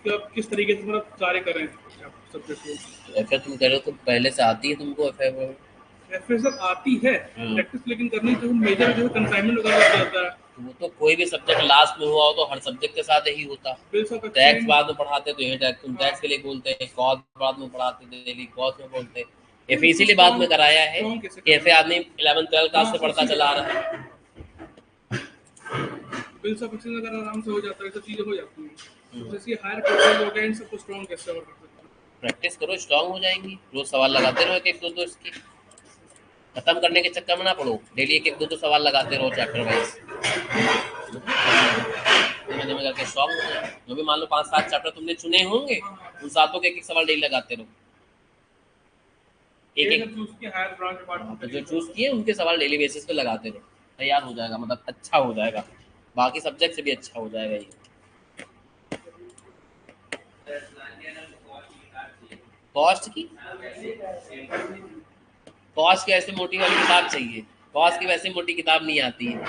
उसके आप किस तरीके से मतलब कार्य कर रहे हैं सब्जेक्ट को? एफए तुम कह रहे हो तो पहले से आती है तुमको एफए? एफए सर आती है प्रैक्टिस, लेकिन करनी तो मेजर जो कंसाइनमेंट वगैरह लग जाता है। वो तो कोई भी सब्जेक्ट लास्ट में हुआ हो तो हर सब्जेक्ट के साथ यही होता। Bills of tax exchange. बाद में पढ़ाते तो ये टैक्स तुम टैक्स के लिए बोलते हैं, कॉस्ट बाद में पढ़ाते थे डेली कॉस्ट में बोलते हैं। एफए इसको इसीलिए बाद में कराया है स्ट्रॉन्ग कैसे कि एफए करेंगे? आदमी 11 12 क्लास से पढ़ता चला आ रहा है। बिल्स ऑफ एक्सचेंज अगर आराम से हो जाता है, सब चीजें हो जाती हैं, तो जैसे हायर प्रोफाइल हो गया, इन सबको स्ट्रॉन्ग कैसे और कर सकते हैं? प्रैक्टिस करो, स्ट्रांग हो जाएंगी। रोज सवाल लगाते रहो, एक एक दो दो इसकी खत्म करने के चक्कर में ना पड़ो। डेली एक एक दो दो सवाल लगाते रहो चैप्टर वाइज, धीमे धीमे करके स्ट्रांग हो जाए। जो भी मान लो 5 7 चैप्टर तुमने चुने होंगे, उन सातों के एक एक सवाल डेली लगाते रहो। एक एक चूज किया हायर ब्रांच डिपार्टमेंट तो जो करिए चूज किए उनके सवाल डेली बेसिस पे लगाते रहो, तैयार हो जाएगा, मतलब अच्छा हो जाएगा, बाकी सब्जेक्ट से भी अच्छा हो जाएगा ये। कॉस्ट की कॉस्ट की ऐसे मोटी वाली किताब चाहिए, कॉस्ट की वैसे मोटी किताब नहीं आती है।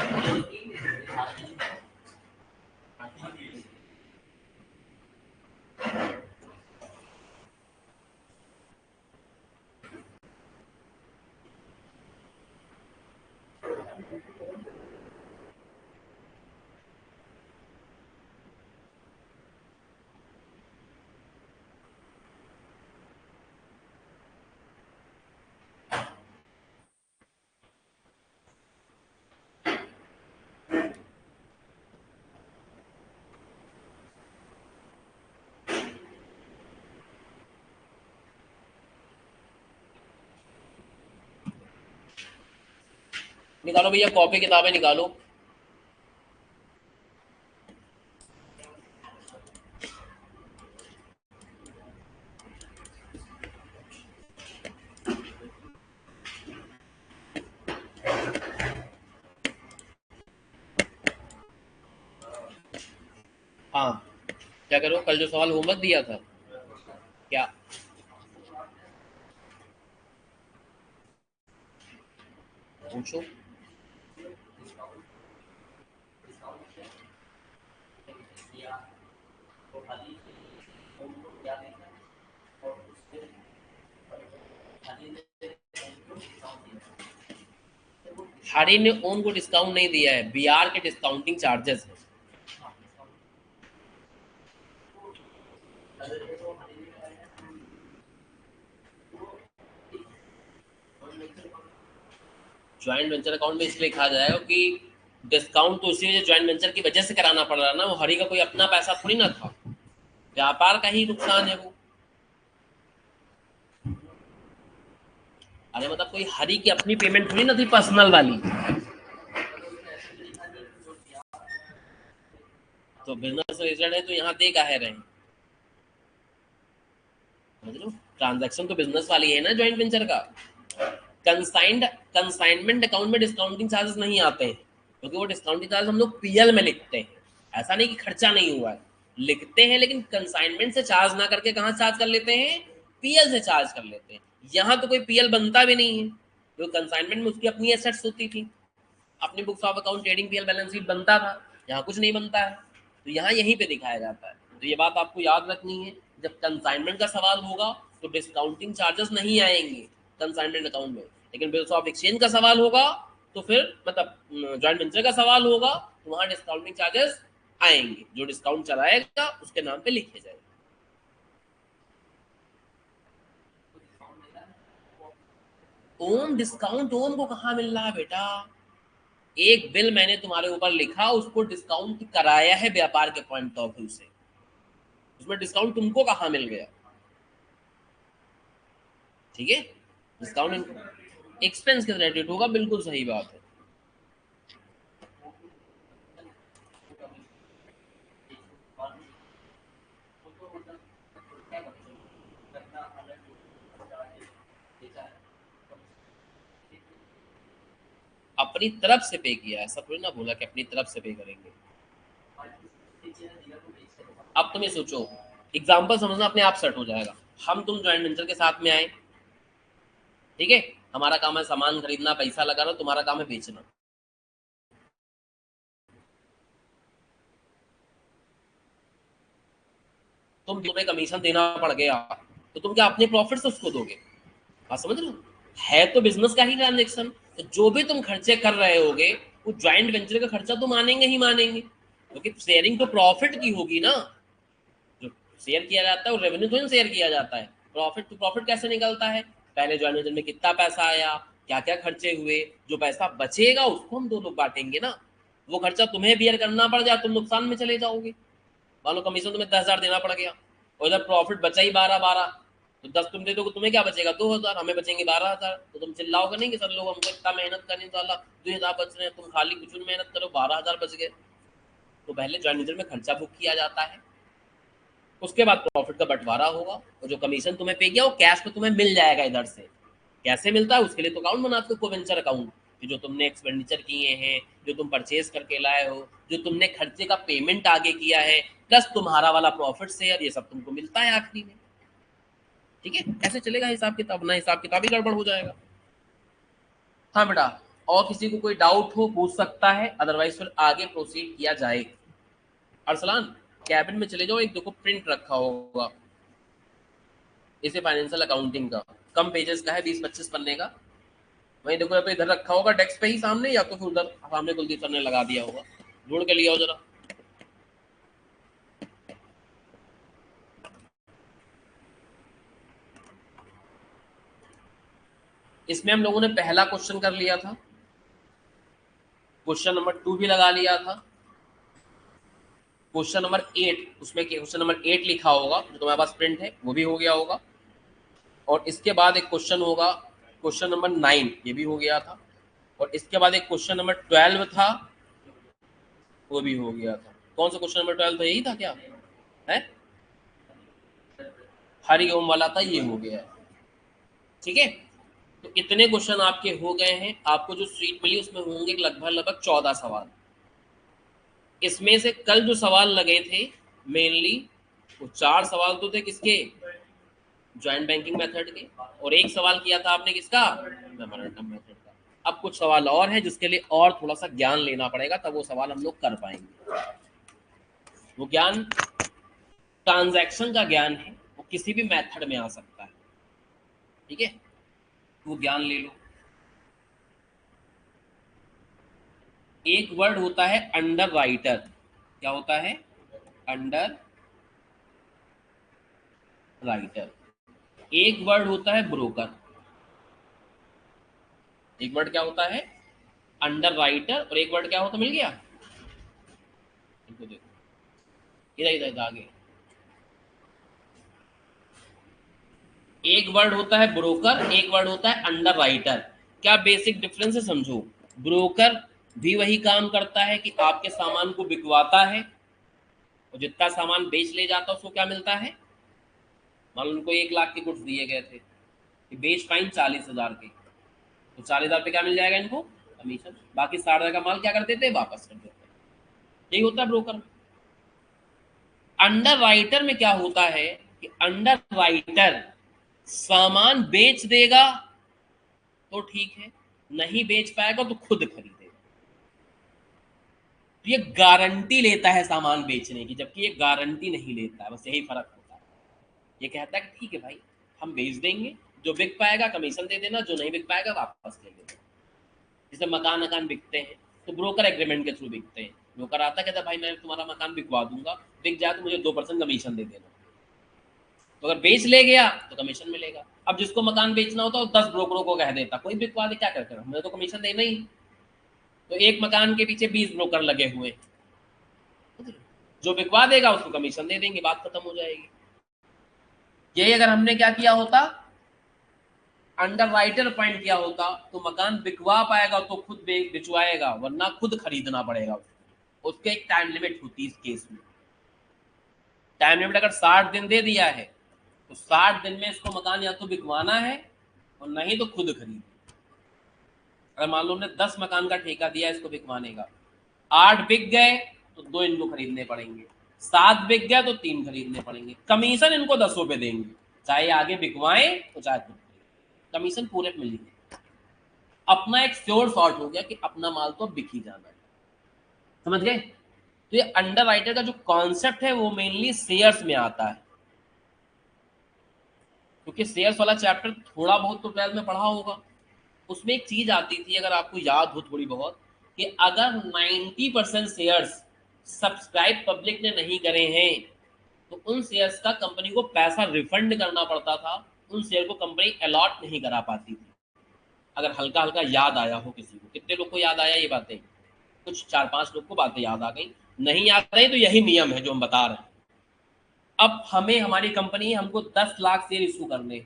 निकालो भैया कॉपी किताबें निकालो। हाँ, क्या करो, कल जो सवाल होमवर्क दिया था क्या? पूछो। हरी ने ओन को डिस्काउंट नहीं दिया है, बीआर के डिस्काउंटिंग चार्जेस है। ज्वाइंट वेंचर अकाउंट में इसलिए लिखा जाएगा कि डिस्काउंट तो उसी वजह ज्वाइंट वेंचर की वजह से कराना पड़ रहा है ना, वो हरी का कोई अपना पैसा थोड़ी ना था, व्यापार का ही नुकसान है वो। अरे मतलब कोई हरी की अपनी पेमेंट थोड़ी ना थी पर्सनल वाली, तो बिजनेस रिजल्ट है तो यहाँ दे काहे रहे हैं, समझ लो। ट्रांजैक्शन तो बिजनेस वाली है ना ज्वाइंट वेंचर का। कंसाइंड कंसाइनमेंट अकाउंट में डिस्काउंटिंग चार्जेस नहीं आते हैं, क्योंकि वो डिस्काउंटिंग चार्ज हम लोग पीएल में लिखते हैं। ऐसा नहीं कि खर्चा नहीं हुआ है, लिखते हैं, लेकिन कंसाइनमेंट से चार्ज ना करके कहाँ चार्ज कर लेते हैं, पीएल से चार्ज कर लेते हैं। यहाँ तो कोई पीएल बनता भी नहीं है, जो कंसाइनमेंट में उसकी अपनी एसेट्स होती थी, अपनी books of account trading PL balance sheet बनता था। यहाँ कुछ नहीं बनता है, तो यहाँ यहीं पे दिखाया जाता है। तो ये बात आपको याद रखनी है, जब कंसाइनमेंट का सवाल होगा तो डिस्काउंटिंग चार्जेस नहीं आएंगे कंसाइनमेंट अकाउंट में, लेकिन बिल्स ऑफ एक्सचेंज का सवाल होगा तो फिर मतलब जॉइंट वेंचर का सवाल होगा तो वहां डिस्काउंटिंग चार्जेस आएंगे, जो डिस्काउंट चलाएगा उसके नाम पे लिखे जाएगा। ओन डिस्काउंट ओन को कहाँ मिल रहा है बेटा? एक बिल मैंने तुम्हारे ऊपर लिखा, उसको डिस्काउंट कराया है व्यापार के पॉइंट ऑफ व्यू से, उसमें डिस्काउंट तुमको कहाँ मिल गया? ठीक है, डिस्काउंट एक्सपेंस के क्रेडिट होगा, बिल्कुल सही बात है। अपनी तरफ से पे किया, ऐसा थोड़ी ना बोला कि अपनी तरफ से पे करेंगे। अब तुम ये सोचो, एग्जाम्पल समझना, अपने आप सेट हो जाएगा। हम तुम ज्वाइंट वेंचर के साथ में आए, ठीक है, हमारा काम है सामान खरीदना, पैसा लगाना, तुम्हारा काम है बेचना। तुम्हें कमीशन देना पड़ गया तो तुम क्या अपने प्रॉफिट से उसको दोगे? बात समझ लो, है तो बिजनेस का ही ट्रांजेक्शन, तो जो भी तुम खर्चे कर रहे होगे वो ज्वाइंट वेंचर का खर्चा तो मानेंगे ही मानेंगे, क्योंकि शेयरिंग तो प्रॉफिट की होगी ना। जो शेयर किया जाता है वो रेवेन्यू थोड़ी शेयर किया जाता है, प्रॉफिट तो प्रॉफिट कैसे निकलता है, पहले ज्वाइंट वेंचर में कितना पैसा आया, क्या क्या खर्चे हुए, जो पैसा बचेगा उसको हम 2 लोग बांटेंगे ना। वो खर्चा तुम्हें बियर करना पड़ जाए तुम नुकसान में चले जाओगे। मान लो कमीशन तुम्हें 10,000 देना पड़ गया और इधर प्रॉफिट बचा ही 12 तो 10 तुम दे दोगे, तुम्हें क्या बचेगा 2,000, हमें बचेंगे 12,000। तो तुम चिल्लाओगे नहीं कि सर लोग हमको इतना मेहनत करने वाला 2,000 बच रहे हैं, तुम खाली कुछ मेहनत करो 12,000 बच गए। तो पहले ज्वाइंट वेंचर में खर्चा बुक किया जाता है, उसके बाद प्रॉफिट का बंटवारा होगा और जो कमीशन तुम्हें पे किया वो कैश में तुम्हें मिल जाएगा इधर से। कैसे मिलता है उसके लिए तो अकाउंट बनाते हो, कोवेंचर अकाउंट, कि जो तुमने एक्सपेंडिचर किए हैं, जो तुम परचेज करके लाए हो, जो तुमने खर्चे का पेमेंट आगे किया है, प्लस तुम्हारा वाला प्रॉफिट शेयर, ये सब तुमको मिलता है आखिरी में। ठीक है, ऐसे चलेगा हिसाब किताब, ना हिसाब किताब ही गड़बड़ हो जाएगा। हाँ बेटा, और किसी को कोई डाउट हो पूछ सकता है, अदरवाइज फिर आगे प्रोसीड किया जाए। अरसलान कैबिन में चले जाओ, एक देखो प्रिंट रखा होगा इसे फाइनेंशियल अकाउंटिंग का, कम पेजेस का है, 20-25 पन्ने का। वहीं देखो यहाँ पे इधर रखा होगा डेस्क पे ही सामने, या तो फिर उधर सामने कुलदीप सर ने लगा दिया होगा, जोड़ के लिया हो जरा। इसमें हम लोगों ने पहला क्वेश्चन कर लिया था, क्वेश्चन नंबर 2 भी लगा लिया था, क्वेश्चन नंबर 8, उसमें क्वेश्चन नंबर 8 लिखा होगा जो तुम्हारे पास प्रिंट है, वो भी हो गया होगा। और इसके बाद एक क्वेश्चन होगा क्वेश्चन नंबर 9, ये भी हो गया था। और इसके बाद एक क्वेश्चन नंबर 12 था, वो भी हो गया था। कौन सा क्वेश्चन नंबर 12 था, यही था क्या है? हरि ओम वाला था, ये हो गया है। ठीक है, तो इतने क्वेश्चन आपके हो गए हैं। आपको जो शीट मिली उसमें होंगे लगभग 14 सवाल। इसमें से कल जो सवाल लगे थे मेनली वो 4 सवाल तो थे किसके, ज्वाइंट बैंकिंग मेथड के, और एक सवाल किया था आपने किसका, मेमोरेंडम मेथड का। अब कुछ सवाल और है जिसके लिए और थोड़ा सा ज्ञान लेना पड़ेगा, तब वो सवाल हम लोग कर पाएंगे। वो ज्ञान ट्रांजैक्शन का ज्ञान है, वो किसी भी मेथड में आ सकता है। ठीक है, वो ज्ञान ले लो। एक वर्ड होता है अंडर राइटर, क्या होता है, अंडर राइटर। एक वर्ड होता है ब्रोकर, एक वर्ड क्या होता है, अंडर राइटर, और एक वर्ड क्या होता है, मिल गया, इनको देखो इधर इधर इधर आगे। एक वर्ड होता है ब्रोकर, एक वर्ड होता है अंडर राइटर। क्या बेसिक डिफरेंस है समझो। ब्रोकर भी वही काम करता है कि आपके सामान को बिकवाता है, और जितना सामान बेच ले जाता है उसको क्या मिलता है। मान लो उनको 1 लाख के गुड्स दिए गए थे कि बेच पाइन 40,000 के, तो 40,000 पे क्या मिल जाएगा इनको, कमीशन। बाकी 60,000 का माल क्या कर देते, वापस कर देते। यही होता है ब्रोकर। अंडर राइटर में क्या होता है कि अंडर राइटर सामान बेच देगा तो ठीक है, नहीं बेच पाएगा तो खुद खरीदेगा। तो ये गारंटी लेता है सामान बेचने की, जबकि ये गारंटी नहीं लेता है, बस यही फर्क होता है। ये कहता है कि ठीक है भाई हम बेच देंगे, जो बिक पाएगा कमीशन दे देना, जो नहीं बिक पाएगा वापस ले लेना। जैसे मकान बिकते हैं तो ब्रोकर एग्रीमेंट के थ्रू बिकते हैं। ब्रोकर आता कहता है भाई मैं तुम्हारा मकान बिकवा दूंगा, बिक जाए तो मुझे 2% कमीशन दे देना। तो अगर बेच ले गया तो कमीशन मिलेगा। अब जिसको मकान बेचना होता है 10 ब्रोकरों को कह देता, कोई बिकवा दे, क्या करते हैं, मुझे तो कमीशन देना ही। तो एक मकान के पीछे 20 ब्रोकर लगे हुए, जो बिकवा देगा उसको कमीशन दे देंगे, बात खत्म हो जाएगी। यही अगर हमने क्या किया होता, अंडर राइटर पॉइंट किया होता, तो मकान बिकवा पाएगा तो खुद बिचवाएगा, वरना खुद खरीदना पड़ेगा उसको। उसके एक टाइम लिमिट होती है इस केस में। टाइम लिमिट अगर 60 दिन दे दिया है तो 60 दिन में इसको मकान या तो बिकवाना है और नहीं तो खुद खरीद। अगर मान लो हमने 10 मकान का ठेका दिया इसको बिकवाने का, 8 बिक गए तो 2 इनको खरीदने पड़ेंगे, 7 बिक गया तो 3 खरीदने पड़ेंगे। कमीशन इनको 10 रुपए देंगे, चाहे आगे बिकवाएं तो चाहे खुद खरीदें, कमीशन पूरे मिलेंगे। अपना एक श्योर शॉट हो गया कि अपना माल तो बिक ही जाना है। समझ गए। तो ये अंडर राइटर का जो कॉन्सेप्ट है वो मेनली शेयर्स में आता है। क्योंकि शेयर्स वाला चैप्टर थोड़ा बहुत तो 12th में पढ़ा होगा। उसमें एक चीज आती थी, अगर आपको याद हो थोड़ी बहुत, कि अगर 90% शेयर्स सब्सक्राइब पब्लिक ने नहीं करे हैं तो उन शेयर्स का कंपनी को पैसा रिफंड करना पड़ता था, उन शेयर को कंपनी अलॉट नहीं करा पाती थी। अगर हल्का हल्का याद आया हो किसी को, कितने लोग को याद आया ये बातें? कुछ 4-5 लोग को बातें याद आ गई, नहीं याद रही तो यही नियम है जो हम बता रहे हैं। अब हमें, हमारी कंपनी है, हमको 10 लाख शेयर इशू करने,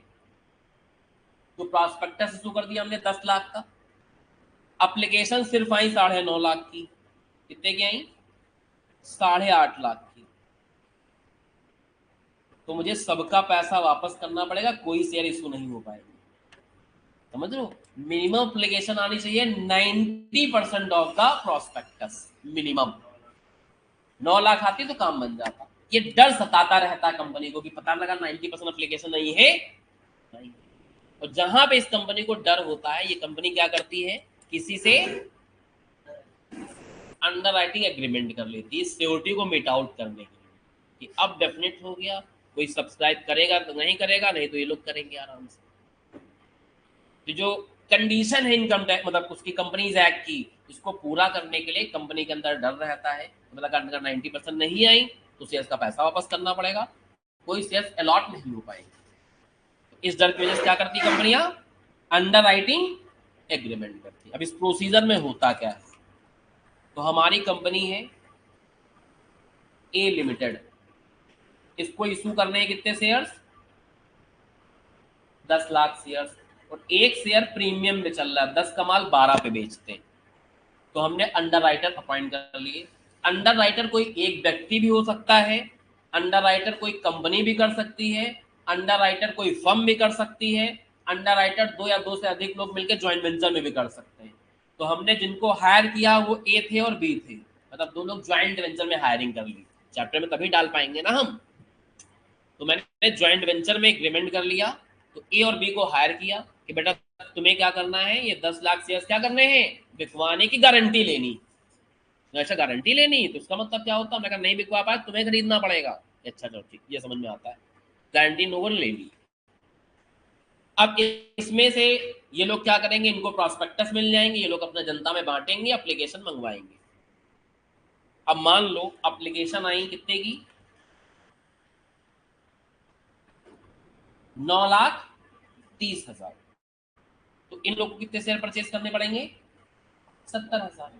तो प्रॉस्पेक्टस इशू कर दिया हमने 10 लाख का, एप्लीकेशन सिर्फ आई 9.5 लाख की, कितने की आई? 8.5 लाख की। तो मुझे सबका पैसा वापस करना पड़ेगा, कोई शेयर इशू नहीं हो पाएगा। समझ लो, मिनिमम एप्लीकेशन आनी चाहिए 90% of the prospectus, minimum. 9 lakh आती तो काम बन जाता। ये डर सताता रहता कंपनी को कि पता लगा 90% एप्लीकेशन नहीं है, नहीं। और जहां पे इस कंपनी को डर होता है, ये कंपनी क्या करती है, किसी से अंडर राइटिंग एग्रीमेंट कर लेती है सिक्योरिटी को मीट आउट करने के लिए, कि अब डेफिनेट हो गया, कोई सब्सक्राइब करेगा तो नहीं करेगा, नहीं तो ये लोग करेंगे आराम से। तो जो कंडीशन है इनकम टैक्स, मतलब उसकी कंपनीज एक्ट की, इसको पूरा करने के लिए कंपनी के अंदर डर रहता है, मतलब अगर 90% नहीं आई तो शेयर्स का पैसा वापस करना पड़ेगा, कोई शेयर्स अलॉट नहीं हो पाएंगे। तो इस डर की वजह से क्या करती कंपनियां, अंडर राइटिंग एग्रीमेंट करती। अब इस प्रोसीजर में होता क्या है, तो हमारी कंपनी है ए लिमिटेड, इसको इशू करने हैं कितने शेयर्स, 10 लाख शेयर्स, और एक शेयर प्रीमियम में चल रहा है, 10 का माल 12 पे बेचते हैं। तो हमने अंडर राइटर अपॉइंट कर लिए। अंडर राइटर कोई एक व्यक्ति भी हो सकता है, अंडर राइटर कोई कंपनी भी कर सकती है, अंडर राइटर कोई फर्म भी कर सकती है, अंडर राइटर 2 या 2 से अधिक लोग मिलकर ज्वाइंट वेंचर में भी कर सकते हैं। तो हमने जिनको हायर किया वो ए थे और बी थे, मतलब 2 लोग ज्वाइंट वेंचर में हायरिंग कर ली, चैप्टर में तभी डाल पाएंगे ना हम। तो मैंने ज्वाइंट वेंचर में एग्रीमेंट कर लिया, तो ए और बी को हायर किया कि बेटा तुम्हें क्या करना है, ये 10 लाख शेयर्स क्या करने हैं, बिकवाने की गारंटी लेनी। अच्छा गारंटी लेनी, तो उसका मतलब क्या होता है, मैं नहीं बिकवा पाया तुम्हें खरीदना पड़ेगा। अच्छा चलो ठीक, ये समझ में आता है, गारंटी नोवर ले ली। अब इसमें से ये लोग क्या करेंगे, इनको प्रॉस्पेक्टस मिल जाएंगे, ये लोग अपना जनता में बांटेंगे, एप्लीकेशन मंगवाएंगे। अब मान लो एप्लीकेशन आई कितने की, 9,30,000। तो इन लोगों को कितने शेयर परचेज करने पड़ेंगे, 70,000।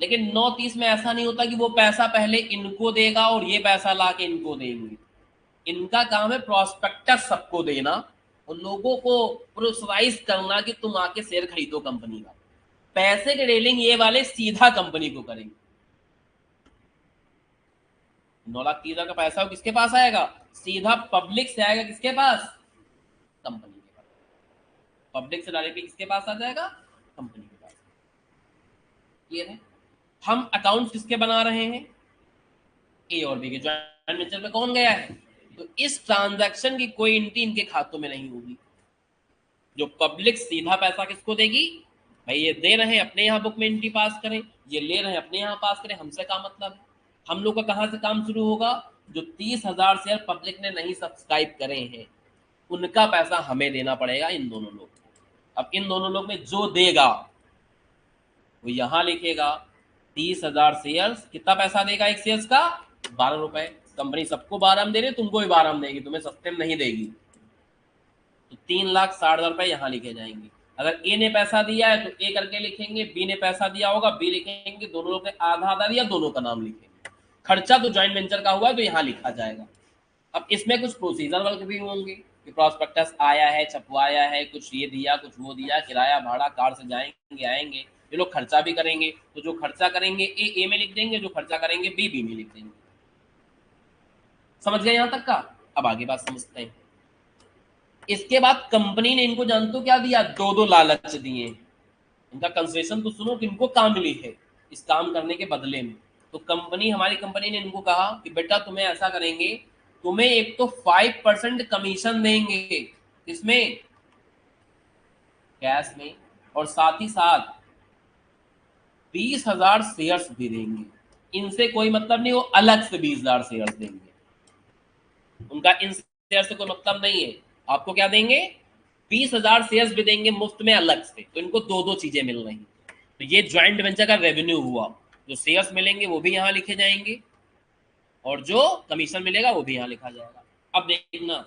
लेकिन 9-30 में ऐसा नहीं होता कि वो पैसा पहले इनको देगा और ये पैसा ला के इनको देंगे। इनका काम है प्रॉस्पेक्टस सबको देना, और लोगों को प्रोत्साहित करना कि तुम आके शेयर खरीदो कंपनी का। पैसे के डीलिंग ये वाले सीधा कंपनी को करेंगे। 9,30,000 का पैसा हो किसके पास आएगा, सीधा पब्लिक से आएगा, किसके पास, कंपनी के पास। पब्लिक से डायरेक्टली किसके पास आ जाएगा, कंपनी के पास। क्लियर है। हम अकाउंट किसके बना रहे हैं, ए और बी के। ज्वाइंट वेंचर में कौन गया है, तो इस ट्रांजैक्शन की कोई एंट्री इनके खातों में नहीं होगी। जो पब्लिक सीधा पैसा किसको देगी, भाई ये दे रहे हैं अपने यहाँ बुक में एंट्री पास करें, ये ले रहे हैं अपने यहाँ पास करें, हमसे क्या मतलब है। हम लोग का कहाँ से काम शुरू होगा, जो 30,000 शेयर पब्लिक ने नहीं सब्सक्राइब करे हैं उनका पैसा हमें देना पड़ेगा इन दोनों लोग को। अब इन दोनों लोग में जो देगा वो यहाँ लिखेगा 30,000 शेयर्स, कितना पैसा देगा एक शेयर्स का, 12 रुपए। कंपनी सबको 12 में दे रही, तुमको भी 12 में देगी, तुम्हें सस्ते में नहीं देगी। तो 3,60,000 रुपए यहाँ लिखे जाएंगे। अगर ए ने पैसा दिया है तो ए करके लिखेंगे, बी ने पैसा दिया होगा बी लिखेंगे, दोनों लोग ने आधा आधा दिया, दोनों का नाम लिखेंगे। खर्चा तो ज्वाइंट वेंचर का हुआ तो यहाँ लिखा जाएगा। अब इसमें कुछ प्रोसीजर वर्क भी होंगे कि प्रॉस्पेक्टस आया है, छपवाया है, कुछ ये दिया कुछ वो दिया, किराया भाड़ा, कार से जाएंगे आएंगे, ये लोग खर्चा भी करेंगे। तो जो खर्चा करेंगे ए में लिख देंगे, जो खर्चा करेंगे बी में लिख देंगे। समझ गए यहाँ तक का। अब आगे बात समझते हैं। इसके बाद कंपनी ने इनको जानते हो क्या दिया, 2 लालच दिए। इनका कंसेशन तो सुनो कि इनको काम मिली है इस काम करने के बदले में। तो कंपनी, हमारी कंपनी ने इनको कहा कि बेटा तुम्हें ऐसा करेंगे, तुम्हें एक तो 5% कमीशन देंगे, इसमें कैश में, और साथ ही साथ 20,000 शेयर्स भी देंगे। इनसे कोई मतलब नहीं, वो अलग से 20,000 शेयर्स देंगे, उनका इन शेयर से कोई मतलब नहीं है। आपको क्या देंगे, 20,000 शेयर्स भी देंगे मुफ्त में अलग से, तो इनको दो दो चीजें मिल रही। तो ये ज्वाइंट वेंचर का रेवेन्यू हुआ, जो शेयर्स मिलेंगे वो भी यहाँ लिखे जाएंगे और जो कमीशन मिलेगा वो भी यहाँ लिखा जाएगा। अब देखना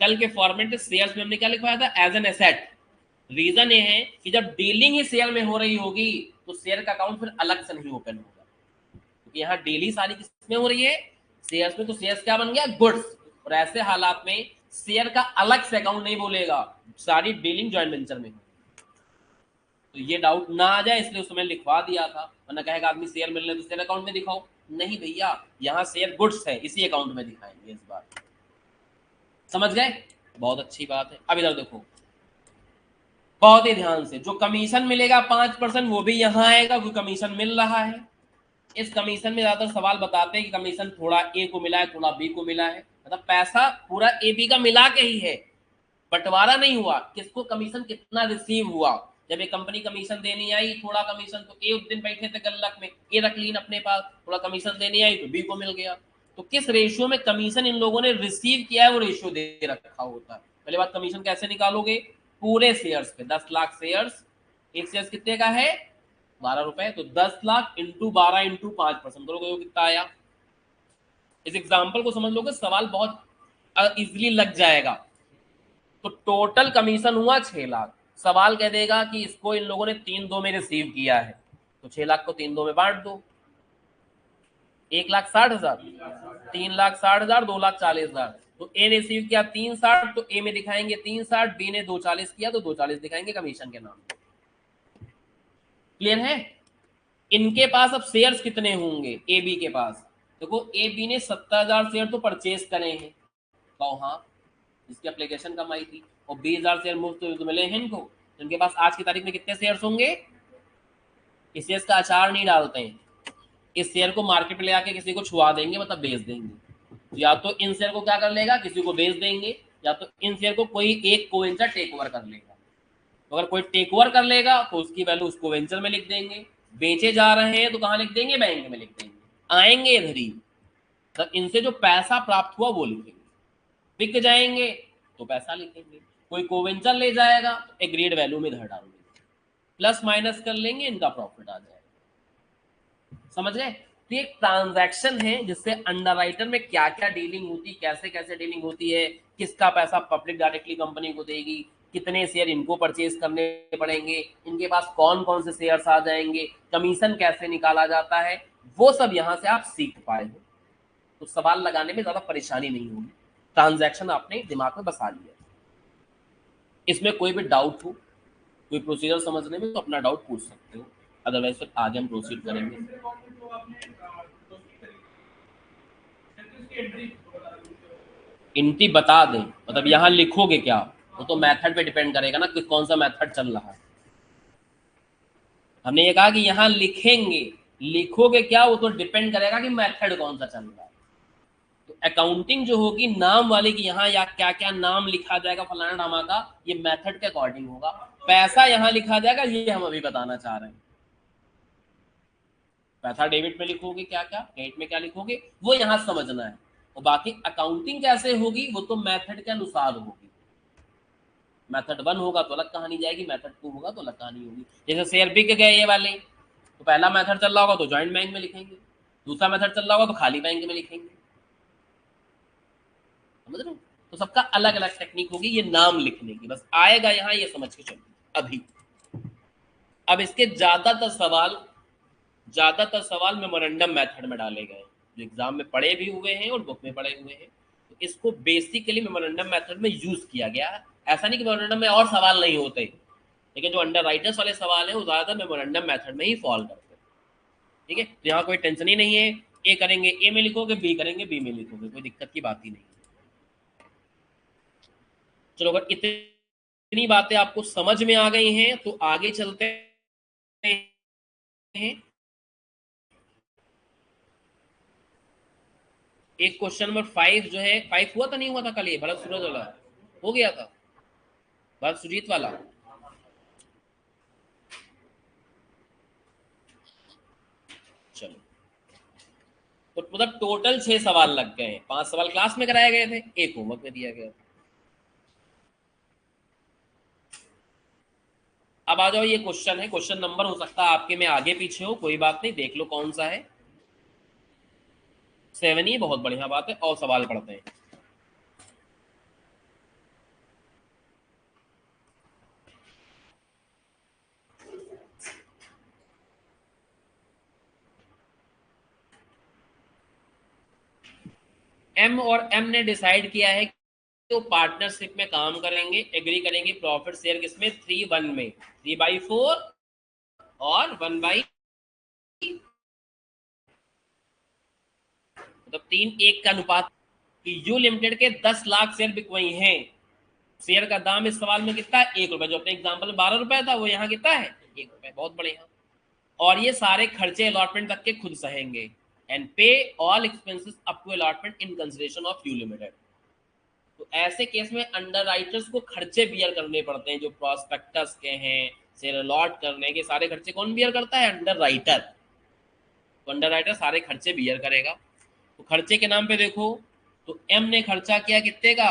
कल के फॉर्मेट में शेयर्स में हमने क्या लिखवाया था, एज एन एसेट। रीजन ये है कि जब डीलिंग ही शेयर में हो रही होगी तो शेयर का अकाउंट फिर अलग से नहीं ओपन होगा, क्योंकि यहाँ डेली सारी किसमें हो रही है, शेयर्स में। तो शेयर्स क्या बन गया, गुड्स। और ऐसे हालात में शेयर का अलग से अकाउंट नहीं बोलेगा, सारी डीलिंग जॉइंट वेंचर में। तो ये डाउट ना आ जाए इसलिए उसमें लिखवा दिया था, वरना कहेगा आदमी शेयर मिलने तो शेयर अकाउंट में दिखाओ। नहीं भैया, यहाँ शेयर गुड्स है, इसी अकाउंट में दिखाएंगे इस बार। समझ गए, बहुत अच्छी बात है। अब इधर देखो बहुत ही ध्यान से, जो कमीशन मिलेगा 5% वो भी यहाँ आएगा, क्योंकि कमीशन मिल रहा है। इस कमीशन में ज्यादातर सवाल बताते हैं कि कमीशन थोड़ा ए को मिला है, थोड़ा बी को मिला है, मतलब पैसा पूरा ए बी का मिला के ही है, बंटवारा नहीं हुआ। किसको कमीशन कितना रिसीव हुआ, जब एक कंपनी कमीशन देनी आई थोड़ा कमीशन, तो ए उस दिन बैठे थे गल्लक में, ए रख लीन अपने पास, थोड़ा कमीशन देनी आई तो बी को मिल गया। तो किस रेशियो में कमीशन इन लोगों ने रिसीव किया है वो रेशियो दे रखा होता है। पहले बात, कमीशन कैसे निकालोगे, पूरे शेयर्स पे, 10 लाख शेयर्स, एक शेयर्स कितने का है 12 रुपए, तो 10 लाख इंटू 12 इंटू 5% करोगे तो कितना आया। इस एग्जाम्पल को समझ लोगे सवाल बहुत इजीली लग जाएगा। तो टोटल कमीशन हुआ 6 लाख। सवाल कह देगा कि इसको इन लोगों ने 3/2 में रिसीव किया है, तो 6 लाख को 3/2 में बांट दो, 1,60,000, 3,60,000, 2,40,000। तो ए ने रिसीव किया 360, तो ए में दिखाएंगे 360, बी ने 240 किया तो 240 दिखाएंगे कमीशन के नाम। क्लियर है। इनके पास अब शेयर्स कितने होंगे, ए बी के पास, देखो ए बी ने 70,000 शेयर तो परचेज करे हैं, तो हाँ जिसकी एप्लीकेशन कम आई थी, और 20,000 शेयर मुफ्त तो मिले हैं इनको। तो इनके पास आज की तारीख में कितने शेयर्स होंगे, इस शेयर्स का अचार नहीं डालते हैं, इस शेयर को मार्केट में ले आके किसी को छुआ देंगे, मतलब बेच देंगे। तो या तो इन शेयर को क्या कर लेगा, किसी को बेच देंगे, या तो इन शेयर को कोई एक को वेंचर टेक ओवर कर लेगा। तो अगर कोई टेक ओवर कर लेगा तो उसकी वैल्यू उसको वेंचर में लिख देंगे, बेचे जा रहे हैं तो कहाँ लिख देंगे, बैंक में लिख देंगे, आएंगे इधर ही, तो इनसे जो पैसा प्राप्त हुआ वो लिखेंगे। बिक जाएंगे तो पैसा लिखेंगे, कोई कोवेंचर ले जाएगा तो एग्रीड वैल्यू में इधर डाल देंगे, प्लस माइनस कर लेंगे, इनका प्रॉफिट आ जाएगा। समझ गए। तो ये ट्रांजैक्शन है जिससे अंडरराइटर में क्या क्या डीलिंग होती, कैसे कैसे डीलिंग होती है, किसका पैसा पब्लिक डायरेक्टली कंपनी को देगी, कितने शेयर इनको परचेज करने पड़ेंगे, इनके पास कौन कौन से शेयर्स आ जाएंगे, कमीशन कैसे निकाला जाता है, वो सब यहाँ से आप सीख पाए हो। तो सवाल लगाने में ज्यादा परेशानी नहीं होगी, ट्रांजैक्शन आपने दिमाग में बसा लिया। इसमें कोई भी डाउट हो, कोई प्रोसीजर समझने में, तो अपना डाउट पूछ सकते हो, अदरवाइज फिर आगे हम प्रोसीड करेंगे। एंट्री बता दें मतलब यहाँ लिखोगे क्या, वो तो मेथड पे डिपेंड करेगा ना कि कौन सा मेथड चल रहा है। हमने ये कहा कि यहाँ लिखेंगे, लिखोगे क्या वो तो डिपेंड करेगा कि मेथड कौन सा चल रहा है। तो अकाउंटिंग जो होगी नाम वाले की, यहाँ या क्या क्या नाम लिखा जाएगा फलाना नामा का, ये मेथड के अकॉर्डिंग होगा। पैसा यहाँ लिखा जाएगा, ये हम अभी बताना चाह रहे हैं। पैसा डेबिट में लिखोगे क्या क्या, क्रेडिट में क्या लिखोगे, वो यहाँ समझना है। और बाकी अकाउंटिंग कैसे होगी वो तो मेथड के अनुसार होगी। मेथड 1 होगा तो अलग कहानी जाएगी, मेथड 2 होगा तो अलग कहानी होगी। जैसे शेयर बिक गए ये वाले, तो पहला मेथड चल रहा होगा तो ज्वाइंट बैंक में लिखेंगे, दूसरा मेथड चल रहा होगा तो खाली बैंक में लिखेंगे। समझ रहे हो। तो सबका अलग अलग टेक्निक होगी ये नाम लिखने की, बस आएगा यहाँ ये समझ के चलो अभी। अब इसके ज्यादातर सवाल मेमोरेंडम मेथड में डाले गए, जो एग्जाम में पढ़े भी हुए हैं और बुक में पढ़े हुए हैं। तो इसको बेसिकली मेमोरेंडम मेथड में यूज किया गया है। ऐसा नहीं कि मेमोरेंडम में और सवाल नहीं होते, लेकिन जो अंडर राइटर्स वाले सवाल है वो ज्यादातर मेमोरेंडम मेथड में ही फॉलो करते हैं। ठीक है, तो यहाँ कोई टेंशन ही नहीं है, ए करेंगे ए में लिखोगे, बी करेंगे बी में लिखोगे, कोई दिक्कत की बात ही नहीं। चलो अगर इतनी बातें आपको समझ में आ गई हैं तो आगे चलते हैं। एक क्वेश्चन नंबर 5 जो है, 5 हुआ था नहीं हुआ था कल, ये भरत सूरज वाला हो गया था, भरत सुजीत वाला। चलो तो मतलब टोटल 6 सवाल लग गए हैं, 5 सवाल क्लास में कराए गए थे, एक होमवर्क में दिया गया था। अब आ जाओ, ये क्वेश्चन है, क्वेश्चन नंबर हो सकता है आपके में आगे पीछे हो, कोई बात नहीं, देख लो कौन सा है। 7 ही, बहुत बढ़िया बात है। और सवाल पढ़ते हैं। एम और एम ने डिसाइड किया है तो पार्टनरशिप में काम करेंगे, एग्री करेंगे प्रॉफिट शेयर किसमें, 3:1 में, 3/4 और 1/, मतलब 3:1 का अनुपात। कि यू लिमिटेड के 10 लाख शेयर बिक रही हैं। शेयर का दाम इस सवाल में कितना है, 1 रुपए। जो अपने एग्जाम्पल में 12 रुपए था, वो यहाँ कितना है, 1 रुपए। बहुत बढ़िया। और ये सारे खर्चे अलॉटमेंट तक के खुद सहेंगे। And pay all expenses up to allotment in consideration of you limited. तो ऐसे केस में अंडरराइटर्स को खर्चे बियर करने पड़ते हैं, जो प्रोस्पेक्टस के हैं, शेयर अलॉट करने के सारे खर्चे कौन बियर करता है, अंडरराइटर। तो अंडरराइटर सारे खर्चे बियर करेगा। तो खर्चे के नाम पे देखो, तो एम ने खर्चा किया कितने का,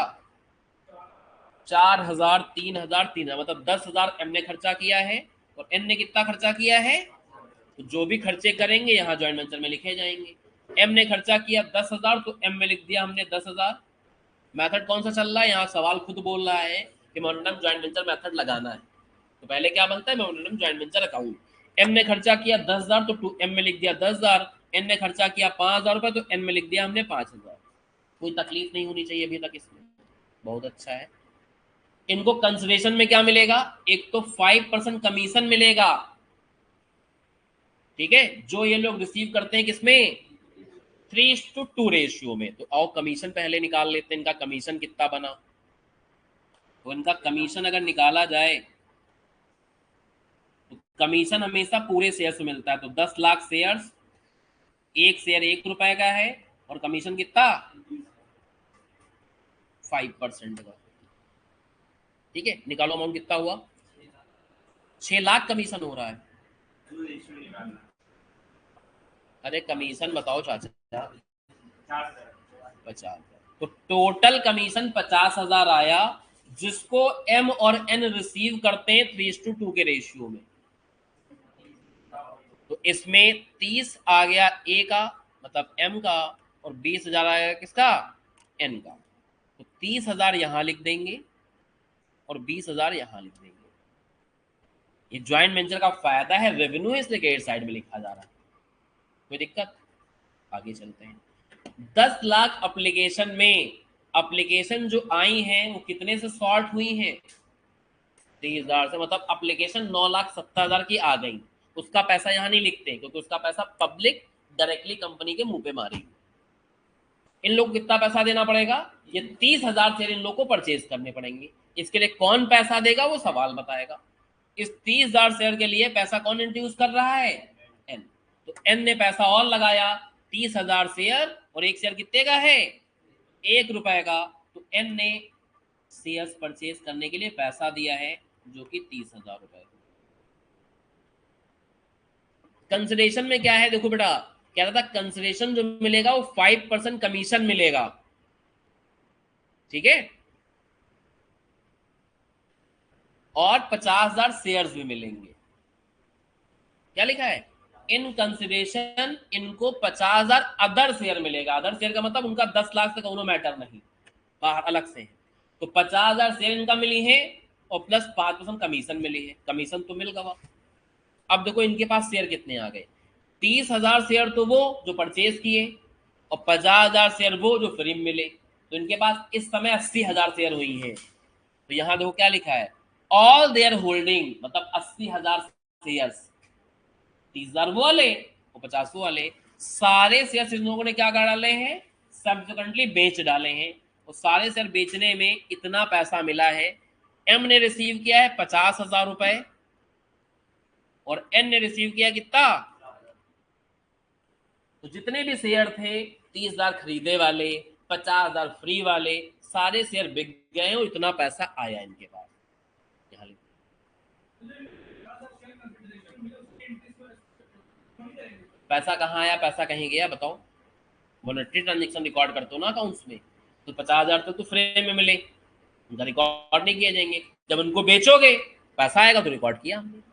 4,000, 3,000, 3,000, मतलब 10,000 एम ने खर्चा किया है। और एन ने कितना खर्चा किया है, तो जो भी खर्चे करेंगे यहाँ ज्वाइंट वेंचर में लिखे जाएंगे। एम ने खर्चा किया 10,000, तो एम में लिख दिया हमने 10,000। मेथड कौन सा चल रहा है, यहाँ सवाल खुद बोल रहा है कि मोमेंटम ज्वाइंट वेंचर मेथड लगाना है। तो पहले क्या बनता है, momentum joint venture account. M ने खर्चा किया 10,000, तो 2M में लिख दिया 10,000। एन ने खर्चा किया 5,000 रुपए, तो एन में लिख दिया हमने 5,000। कोई तकलीफ नहीं होनी चाहिए अभी तक इसमें, बहुत अच्छा है। इनको कंसिडरेशन में क्या मिलेगा, एक तो 5% कमीशन मिलेगा, ठीक है, जो ये लोग रिसीव करते हैं किसमें, 3:2 रेशियो में। तो आओ कमीशन पहले निकाल लेते हैं, इनका कमीशन कितना बना। तो इनका कमीशन अगर निकाला जाए, तो कमीशन हमेशा पूरे शेयर से मिलता है। तो 10 लाख शेयर्स, एक शेयर 1 रुपए का है, और कमीशन कितना, 5% का। ठीक है, निकालो अमाउंट कितना हुआ, 6 लाख कमीशन हो रहा है। अरे कमीशन बताओ चाचा, 50। तो टोटल कमीशन 50,000 आया, जिसको एम और एन रिसीव करते हैं 3:2 के रेशियो में। तो इसमें 30 आ गया ए का, मतलब एम का, और 20,000 आएगा किसका, एन का। तो 30,000 यहां लिख देंगे और 20,000 यहां लिख देंगे। ये ज्वाइंट वेंचर का फायदा है, रेवेन्यू इसलिए क्रेडिट साइड में लिखा जा रहा है। कोई दिक्कत, आगे चलते हैं। 10 लाख एप्लीकेशन में, एप्लीकेशन जो आई हैं वो कितने से सॉर्ट हुई हैं, 30,000 से। मतलब एप्लीकेशन 9,70,000 की आ गई, उसका पैसा यहाँ नहीं लिखते, क्योंकि उसका पैसा पब्लिक डायरेक्टली कंपनी के मुंह पे मारी। इन लोग को कितना पैसा देना पड़ेगा, ये 30,000 शेयर इन लोग को परचेज करने पड़ेंगे। इसके लिए कौन पैसा देगा वो सवाल बताएगा। इस 30,000 शेयर के लिए पैसा कौन इंट्रोड्यूस कर रहा है, एन। तो एन ने पैसा और लगाया, 30,000 शेयर, और एक शेयर कितने का है, 1 रुपए का। तो एन ने शेयर्स परचेज करने के लिए पैसा दिया है, जो कि 30,000 रुपए। कंसिडरेशन में क्या है, देखो बेटा, कह रहा था कंसिडरेशन जो मिलेगा वो 5% कमीशन मिलेगा, ठीक है, और 50,000 शेयर्स भी मिलेंगे। क्या लिखा है, इन कंसिडरेशन इनको 50,000 अदर शेयर मिलेगा। अदर शेयर का मतलब उनका 10 लाख से कौनो मैटर नहीं, बाहर अलग से है। तो 50,000 शेयर इनका मिली है, और प्लस 5% कमीशन मिली है। कमीशन तो मिल गया। अब देखो इनके पास शेयर कितने आ गए, 30,000 शेयर तो वो जो परचेज किए, और 50,000 शेयर वो जो फ्री में मिले। तो इनके पास इस समय 80,000 शेयर हुई हैं। तो यहाँ देखो क्या लिखा है, ऑल देयर होल्डिंग, मतलब 80,000 शेयर्स, 30,000 वो वाले और 50 वो वाले, सारे शेयर इन लोगों ने क्या कर डाले हैं, सब्सिक्वेंटली बेच डाले हैं। और सारे शेयर बेचने में इतना पैसा मिला है। एम ने रिसीव किया है 50,000 रुपए, और एन ने रिसीव किया कितना, तो जितने भी शेयर थे, 30,000 खरीदे वाले, 50,000 फ्री वाले, सारे शेयर बिक गए और इतना पैसा आया इनके पास। यहाँ पैसा कहाँ आया, पैसा कहीं गया, बताओ। मॉनेटरी ट्रांजेक्शन रिकॉर्ड करते हो ना अकाउंट्स में, तो 50,000 तो फ्रेम में मिले, उनका रिकॉर्ड नहीं किए जाएंगे। जब उनको बेचोगे पैसा आएगा तो रिकॉर्ड किया हमने।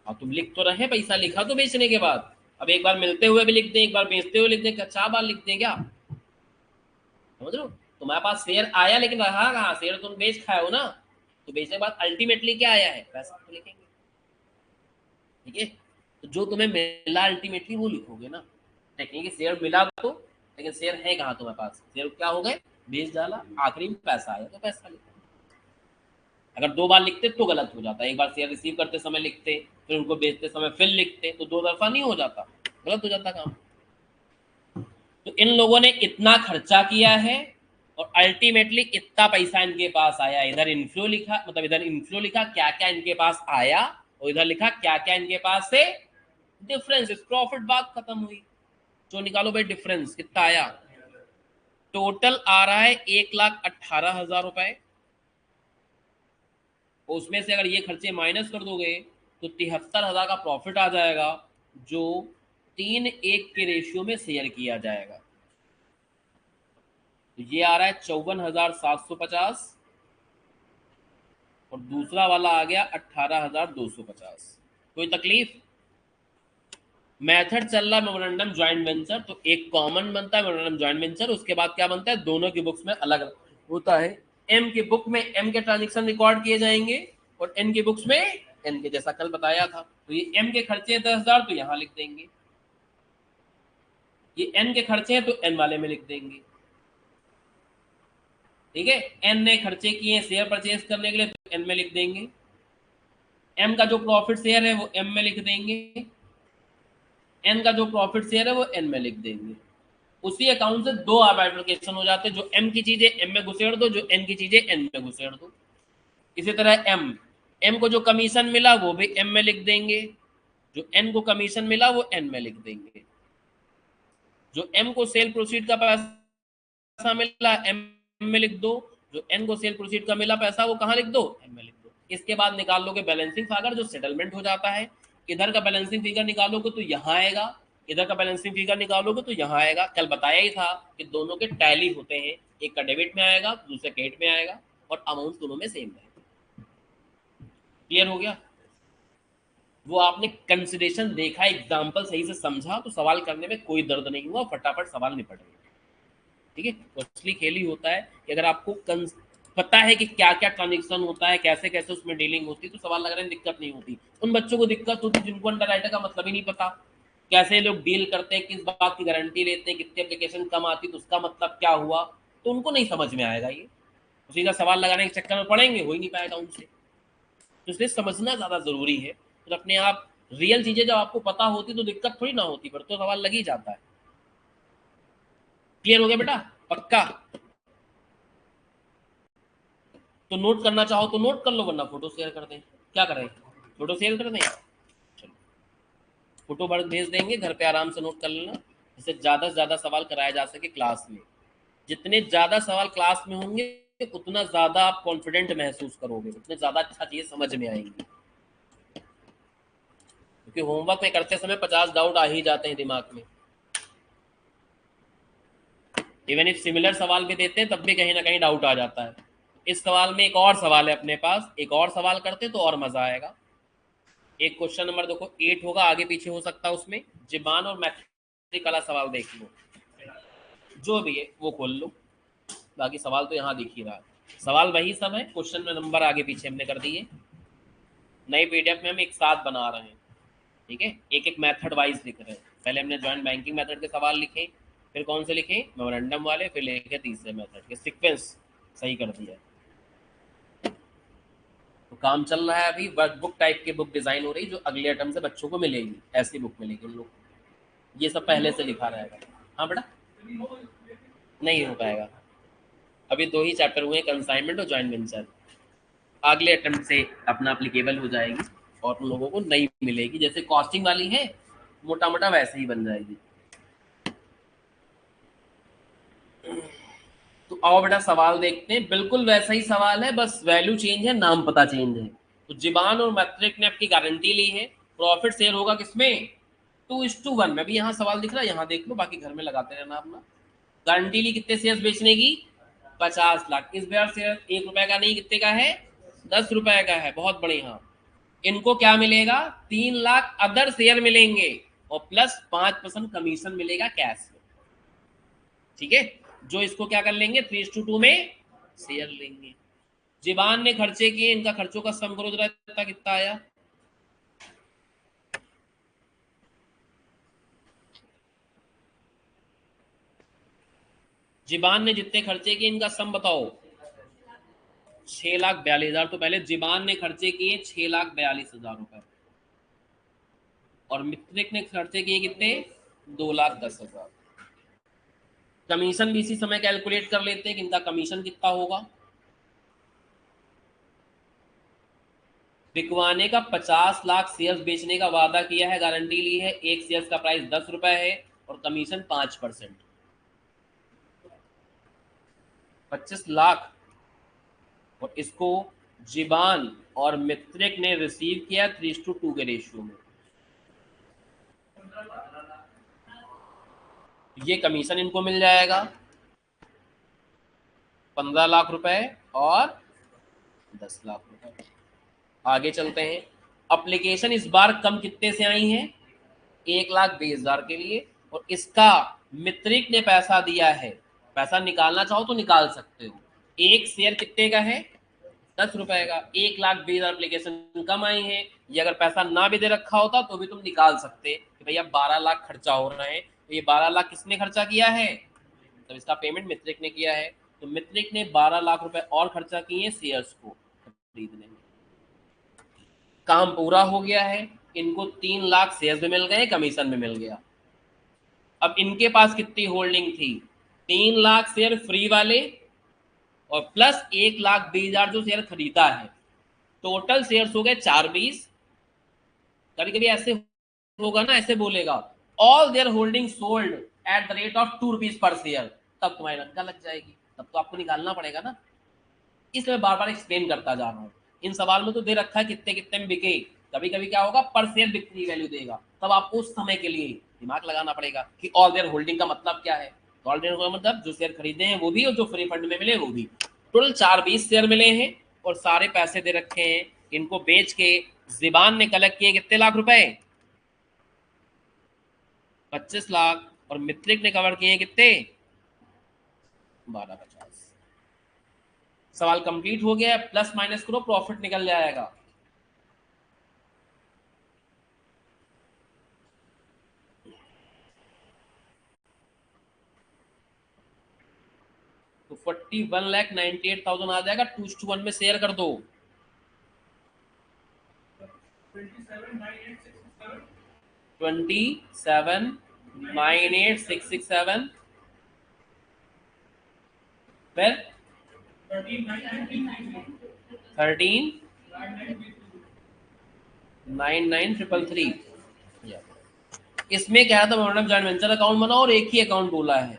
हाँ तुम लिख तो रहे, पैसा लिखा तो बेचने के बाद। अब एक बार मिलते हुए भी लिख दें, एक बार बेचते हुए लिख दें, 4 बार लिख दें क्या? समझ लो, तुम्हारे पास शेयर आया लेकिन रहा कहाँ? शेयर तुम बेच खाए हो ना, तो बेचने के बाद अल्टीमेटली क्या आया है? पैसा तो लिखेंगे। ठीक है, तो जो तुम्हें मिला अल्टीमेटली वो लिखोगे ना। टेक्निकली शेयर मिला तो, लेकिन शेयर है कहाँ तुम्हारे पास? शेयर क्या हो गए? बेच डाला, आखिरी में पैसा आया तो पैसा लिखा। अगर 2 बार लिखते तो गलत हो जाता। एक बार शेयर रिसीव करते समय लिखते, फिर उनको बेचते समय फिर लिखते, तो 2 दफा नहीं हो जाता, गलत हो जाता काम। तो इन लोगों ने इतना खर्चा किया है और अल्टीमेटली इतना पैसा इनके पास आया। इधर इनफ्लो लिखा, मतलब इधर इनफ्लो लिखा क्या क्या इनके पास आया, और इधर लिखा क्या क्या इनके पास से डिफरेंस। प्रॉफिट बात खत्म हुई। जो निकालो भाई डिफरेंस कितना आया। टोटल आ रहा है 1,18,000 रुपए। उसमें से अगर ये खर्चे माइनस कर दोगे तो 73,000 का प्रॉफिट आ जाएगा, जो 3:1 के रेशियो में शेयर किया जाएगा। तो ये आ रहा है 54,750 और दूसरा वाला आ गया 18,250। कोई तकलीफ? मेथड चल रहा है मेमोरेंडम ज्वाइंट वेंचर, तो एक कॉमन बनता है मेमोरेंडम ज्वाइंट वेंचर, उसके बाद क्या बनता है? दोनों की बुक्स में अलग अलग होता है। एम की बुक में एम के ट्रांजेक्शन रिकॉर्ड किए जाएंगे और एन की बुक्स में एन के, जैसा कल बताया था। तो ये एम के खर्चे 10,000 तो यहां लिख देंगे, ये एन के खर्चे हैं तो एन वाले में लिख देंगे। ठीक है, एन ने खर्चे किए शेयर परचेज करने के लिए तो एन में लिख देंगे। एम का जो प्रॉफिट शेयर है वो एम में लिख देंगे, एन का जो प्रॉफिट शेयर है वो एन में लिख देंगे। उसी अकाउंट से 2 बाइफरकेशन हो जाते हैं, जो एम की चीजें एम में घुसेड़ दो, जो एन की चीजें एन में घुसेड़ दो। इसी तरह एम, एम को जो कमीशन मिला वो भी एम में लिख देंगे, जो एन को कमीशन मिला वो एन में लिख देंगे। जो एम को सेल प्रोसीड का पैसा मिला एम में लिख दो, जो एन को सेल प्रोसीड का मिला पैसा वो कहाँ लिख दो? एम में लिख दो। इसके बाद निकाल लोगे बैलेंसिंग फिगर, जो सेटलमेंट हो जाता है। इधर का बैलेंसिंग फिगर निकालोगे तो यहाँ आएगा, इधर का बैलेंसिंग फिगर निकालोगे तो यहाँ आएगा। कल बताया ही था कि दोनों के टैली होते हैं, एक का डेबिट में आएगा दूसरे क्रेडिट में आएगा, और अमाउंट दोनों में सेम रहेगा। क्लियर हो गया? वो आपने कंसिडरेशन देखा, एग्जाम्पल सही से समझा, तो सवाल करने में कोई दर्द नहीं हुआ, फटाफट सवाल निपट गया। ठीक है, असली खेल ही होता है कि अगर आपको पता है कि क्या क्या ट्रांजेक्शन होता है, कैसे कैसे उसमें डीलिंग होती है, तो सवाल लगाने में दिक्कत नहीं होती। उन बच्चों को दिक्कत होती जिनको अंडर राइटर का मतलब ही नहीं पता, कैसे लोग डील करते हैं, किस बात की गारंटी लेते हैं, कितनी एप्लीकेशन कम आती तो उसका मतलब क्या हुआ, तो उनको नहीं समझ में आएगा। ये सीधा सवाल लगाने के चक्कर में पड़ेंगे, हो ही नहीं पाएगा उनसे। तो इसलिए समझना ज़्यादा ज़रूरी है। तो अपने आप रियल चीज़ें जब आपको पता होती तो दिक्कत थोड़ी ना होती, पर तो सवाल लग ही जाता है। क्लियर हो गया बेटा? पक्का? तो नोट करना चाहो तो नोट कर लो, वरना फोटो शेयर कर दें। क्या करें, फोटो शेयर कर दें? चलो फोटो भेज देंगे, घर पे आराम से नोट कर लेना, जिससे ज़्यादा से ज़्यादा सवाल कराया जा सके क्लास में। जितने ज़्यादा सवाल क्लास में होंगे उतना ज़्यादा आप कॉन्फिडेंट महसूस करोगे, उतने ज़्यादा अच्छा चीज़ समझ में आएंगी। क्योंकि होमवर्क में करते समय 50 डाउट आ ही जाते हैं दिमाग में। इवन इफ सिमिलर सवाल भी देते हैं तब भी कहीं ना कहीं डाउट आ जाता है। इस सवाल में एक और सवाल है अपने पास, एक और सवाल करते तो और मजा आएगा। एक क्वेश्चन नंबर देखो 8 होगा, आगे पीछे हो सकता है, उसमें जीबान और मैट्रिक वाला सवाल देख लो, जो भी है वो खोल लो। बाकी सवाल तो यहाँ दिख ही रहा है, सवाल वही सब है, क्वेश्चन में नंबर आगे पीछे हमने कर दिए। नई पीडीएफ में हम एक साथ बना रहे हैं। ठीक है, एक एक मेथड वाइज लिख रहे हैं। पहले हमने ज्वाइंट बैंकिंग मेथड के सवाल लिखे, फिर कौन से लिखे? मेमोरेंडम वाले, फिर लिखे तीसरे मेथड के। सीक्वेंस सही कर दिया। तो काम चल रहा है अभी, वर्कबुक टाइप की बुक डिजाइन हो रही, जो अगले अटम से बच्चों को मिलेगी, ऐसी बुक मिलेगी उन लोग। ये सब पहले से लिखा रहेगा। हाँ बेटा, नहीं हो पाएगा, अभी 2 ही चैप्टर हुए, कंसाइनमेंट और ज्वाइंट वेंचर। अगले अटेम्प्ट से अपना अप्लीकेबल हो जाएगी और उन लोगों को नहीं मिलेगी। जैसे कॉस्टिंग वाली है मोटा मोटा वैसे ही बन जाएगी। तो आओ बेटा सवाल देखते हैं, बिल्कुल वैसा ही सवाल है, बस वैल्यू चेंज है, नाम पता चेंज है। तो जीबान और मैट्रिक ने आपकी गारंटी ली है, प्रॉफिट शेयर होगा किसमें? 2:1 में। भी यहाँ सवाल दिख रहा है, यहाँ देख लो, बाकी घर में लगाते रहना अपना। गारंटी ली कितने शेयर्स बेचने की? 50 लाख। इस बार शेयर 1 रुपए का नहीं, कितने का है? 10 रुपए का है। बहुत बढ़िया। इनको क्या मिलेगा? 3 लाख अदर शेयर मिलेंगे और प्लस 5% कमीशन मिलेगा कैश में। ठीक है, जो इसको क्या कर लेंगे, 3:2 में शेयर लेंगे। जीबान ने खर्चे किए, इनका खर्चों का सम करो जरा, कितना आया? जीबान ने जितने खर्चे किए इनका सम बताओ। 6,42,000। तो पहले जीबान ने खर्चे किए 6,42,000 रुपए और मित्रिक ने खर्चे किए कितने? 2,10,000। कमीशन भी इसी समय कैलकुलेट कर लेते हैं कि इनका कमीशन कितना होगा। बिकवाने का 50 लाख शेयर्स बेचने का वादा किया है, गारंटी ली है, एक शेयर्स का प्राइस 10 रुपए है और कमीशन 5%। 25 लाख और इसको जीबान और मित्रिक ने रिसीव किया 3:2 के रेशियो में। ये कमीशन इनको मिल जाएगा 15 लाख रुपए और 10 लाख रुपए। आगे चलते हैं। अप्लीकेशन इस बार कम कितने से आई है? 1,20,000 के लिए और इसका मित्रिक ने पैसा दिया है। पैसा निकालना चाहो तो निकाल सकते हो। एक शेयर कितने का है? 10 रुपए का। 1,20,000 एप्लीकेशन कम आई है। ये अगर पैसा ना भी दे रखा होता तो भी तुम निकाल सकते कि भैया 12 लाख खर्चा हो रहा है, तो ये 12 लाख किसने खर्चा किया है? तो इसका पेमेंट मित्रिक ने किया है। तो मित्रिक ने 12 लाख रुपए और खर्चा किए शेयर्स को खरीदने में। काम पूरा हो गया है। इनको 3 लाख शेयर्स में मिल गए, कमीशन में मिल गया। अब इनके पास कितनी होल्डिंग थी? 3 लाख शेयर फ्री वाले और प्लस 1,20,000 जो शेयर खरीदा है। टोटल शेयर्स हो गए 420। कभी कभी ऐसे होगा ना, ऐसे बोलेगा all their holding sold at the rate of 2 rupees per share, तब तुम्हारी रंगा लग जाएगी। तब तो आपको निकालना पड़ेगा ना, इसलिए बार बार एक्सप्लेन करता जा रहा हूँ। इन सवाल में तो दे रखा है कितने कितने में बिके। कभी कभी क्या होगा, पर शेयर बिक्री वैल्यू देगा, तब आपको उस समय के लिए दिमाग लगाना पड़ेगा कि ऑल देयर होल्डिंग का मतलब क्या है। ऑल देयर का मतलब जो शेयर खरीदे हैं वो भी और जो फ्री फंड में मिले वो भी। टोटल 420 शेयर मिले हैं और सारे पैसे दे रखे हैं। इनको बेच के जिबान ने कलेक्ट किए कितने लाख रुपए? 25 लाख और मित्रिक ने कवर किए कितने? 1250। सवाल कंप्लीट हो गया। प्लस माइनस करो, प्रॉफिट निकल जाएगा। तो 41,98,000 आ जाएगा। 2:1 में शेयर कर दो। 27,98,667 फिर 13,99,333। इसमें क्या था, मैडम जॉइंट वेंचर अकाउंट बनाओ और एक ही अकाउंट बोला है,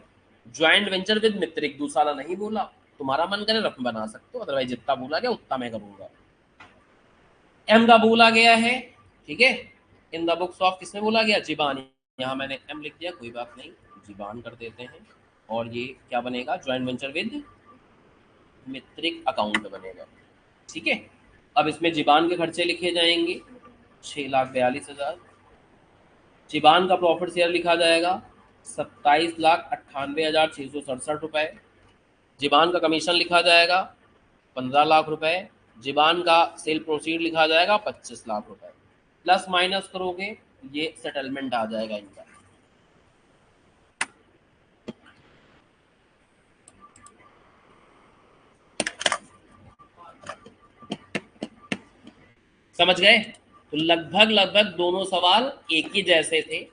ज्वाइंट वेंचर विद मित्रिक, दूसरा नहीं बोला। तुम्हारा मन करे रफ बना सकते हो, अदरवाइज जितना बोला गया उतना मैं करूंगा। एम का बोला गया है, ठीक है। इन द बुक्स ऑफ किसमें बोला गया? जीबान। यहाँ मैंने एम लिख दिया, कोई बात नहीं, जीबान कर देते हैं। और ये क्या बनेगा? Joint venture with metric account बनेगा, ठीक है। अब इसमें जीबान के खर्चे लिखे जाएंगे 6,42,000। जीबान का प्रॉफिट शेयर लिखा जाएगा 27,98,667 रुपए। जीबान का कमीशन लिखा जाएगा 15 लाख रुपए। जीबान का सेल प्रोसीड लिखा जाएगा 25 लाख रुपए। प्लस माइनस करोगे ये सेटलमेंट आ जाएगा इनका। समझ गए? तो लगभग लगभग दोनों सवाल एक ही जैसे थे।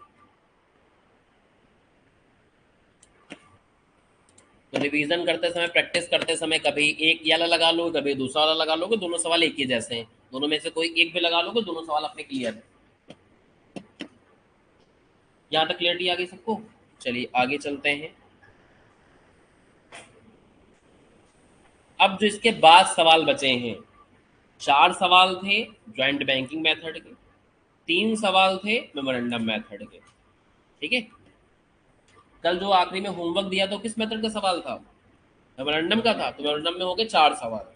तो रिवीजन करते समय, प्रैक्टिस करते समय कभी एक ये वाला लगा लोगे, कभी दूसरा वाला लगा लोगे, दोनों सवाल एक ही जैसे हैं। दोनों में से कोई एक भी लगा लोगे, दोनों सवाल अपने क्लियर है। यहां तक क्लियरिटी आ गई सबको? चलिए आगे चलते हैं। अब जो इसके बाद सवाल बचे हैं, 4 सवाल थे ज्वाइंट बैंकिंग मेथड के, 3 सवाल थे मेमोरेंडम मेथड के, ठीक है। कल जो आखिरी में होमवर्क दिया तो किस मेथड का सवाल था? मेमोरेंडम का था, तो मेमोरेंडम में हो गए 4 सवाल।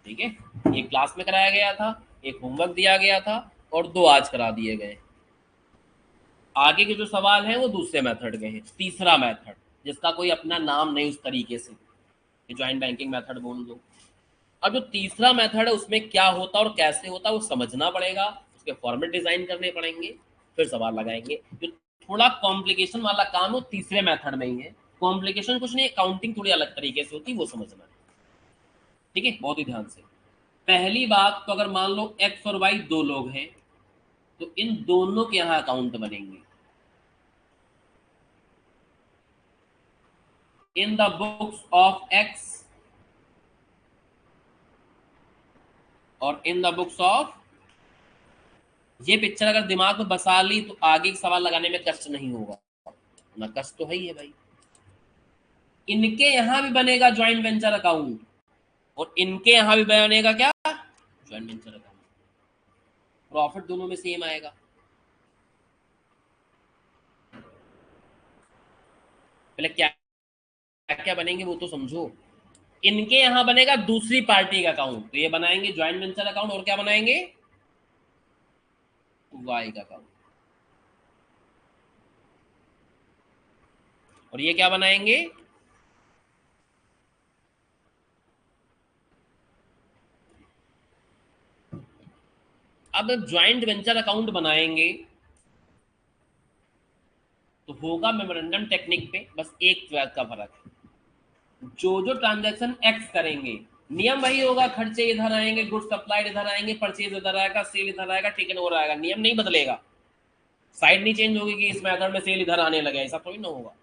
ठीक है, एक क्लास में कराया गया था, एक होमवर्क दिया गया था, और 2 आज करा दिए गए। आगे के जो सवाल हैं वो दूसरे मेथड के हैं। तीसरा मेथड, जिसका कोई अपना नाम नहीं उस तरीके से, ज्वाइंट बैंकिंग मेथड बोल दो। अब जो तीसरा मेथड है उसमें क्या होता है और कैसे होता है वो समझना पड़ेगा, उसके फॉर्मेट डिजाइन करने पड़ेंगे, फिर सवाल लगाएंगे। जो थोड़ा कॉम्प्लिकेशन वाला काम है वो तीसरे मेथड में ही है। कॉम्प्लिकेशन कुछ नहीं, काउंटिंग थोड़ी अलग तरीके से होती है, वो समझना है। ठीक है, बहुत ही ध्यान से। पहली बात, तो अगर मान लो एक्स और वाई 2 लोग हैं, तो इन दोनों के यहाँ अकाउंट बनेंगे। इन द बुक्स ऑफ एक्स और इन द बुक्स ऑफ, ये पिक्चर अगर दिमाग में बसा ली तो आगे सवाल लगाने में कष्ट नहीं होगा, ना कष्ट तो है ही है भाई। इनके यहां भी बनेगा ज्वाइंट वेंचर अकाउंट, और इनके यहां भी बनेगा क्या, ज्वाइंट वेंचर अकाउंट। प्रॉफिट दोनों में सेम आएगा। पहले क्या क्या बनेंगे वो तो समझो। इनके यहां बनेगा दूसरी पार्टी का अकाउंट, तो ये बनाएंगे ज्वाइंट वेंचर अकाउंट, और क्या बनाएंगे, वाई का अकाउंट। और ये क्या बनाएंगे, अब ज्वाइंट वेंचर अकाउंट बनाएंगे तो होगा मेमोरेंडम टेक्निक पे, बस एक का फर्क है। जो जो ट्रांजैक्शन एक्स करेंगे, नियम वही होगा, खर्चे इधर आएंगे, गुड्स सप्लाइड इधर आएंगे, परचेज इधर आएगा, सेल इधर आएगा, टेकन ओवर आएगा। नियम नहीं बदलेगा, साइड नहीं चेंज होगी कि इस मेथड में सेल इधर आने लगे, ऐसा थोड़ी ना होगा।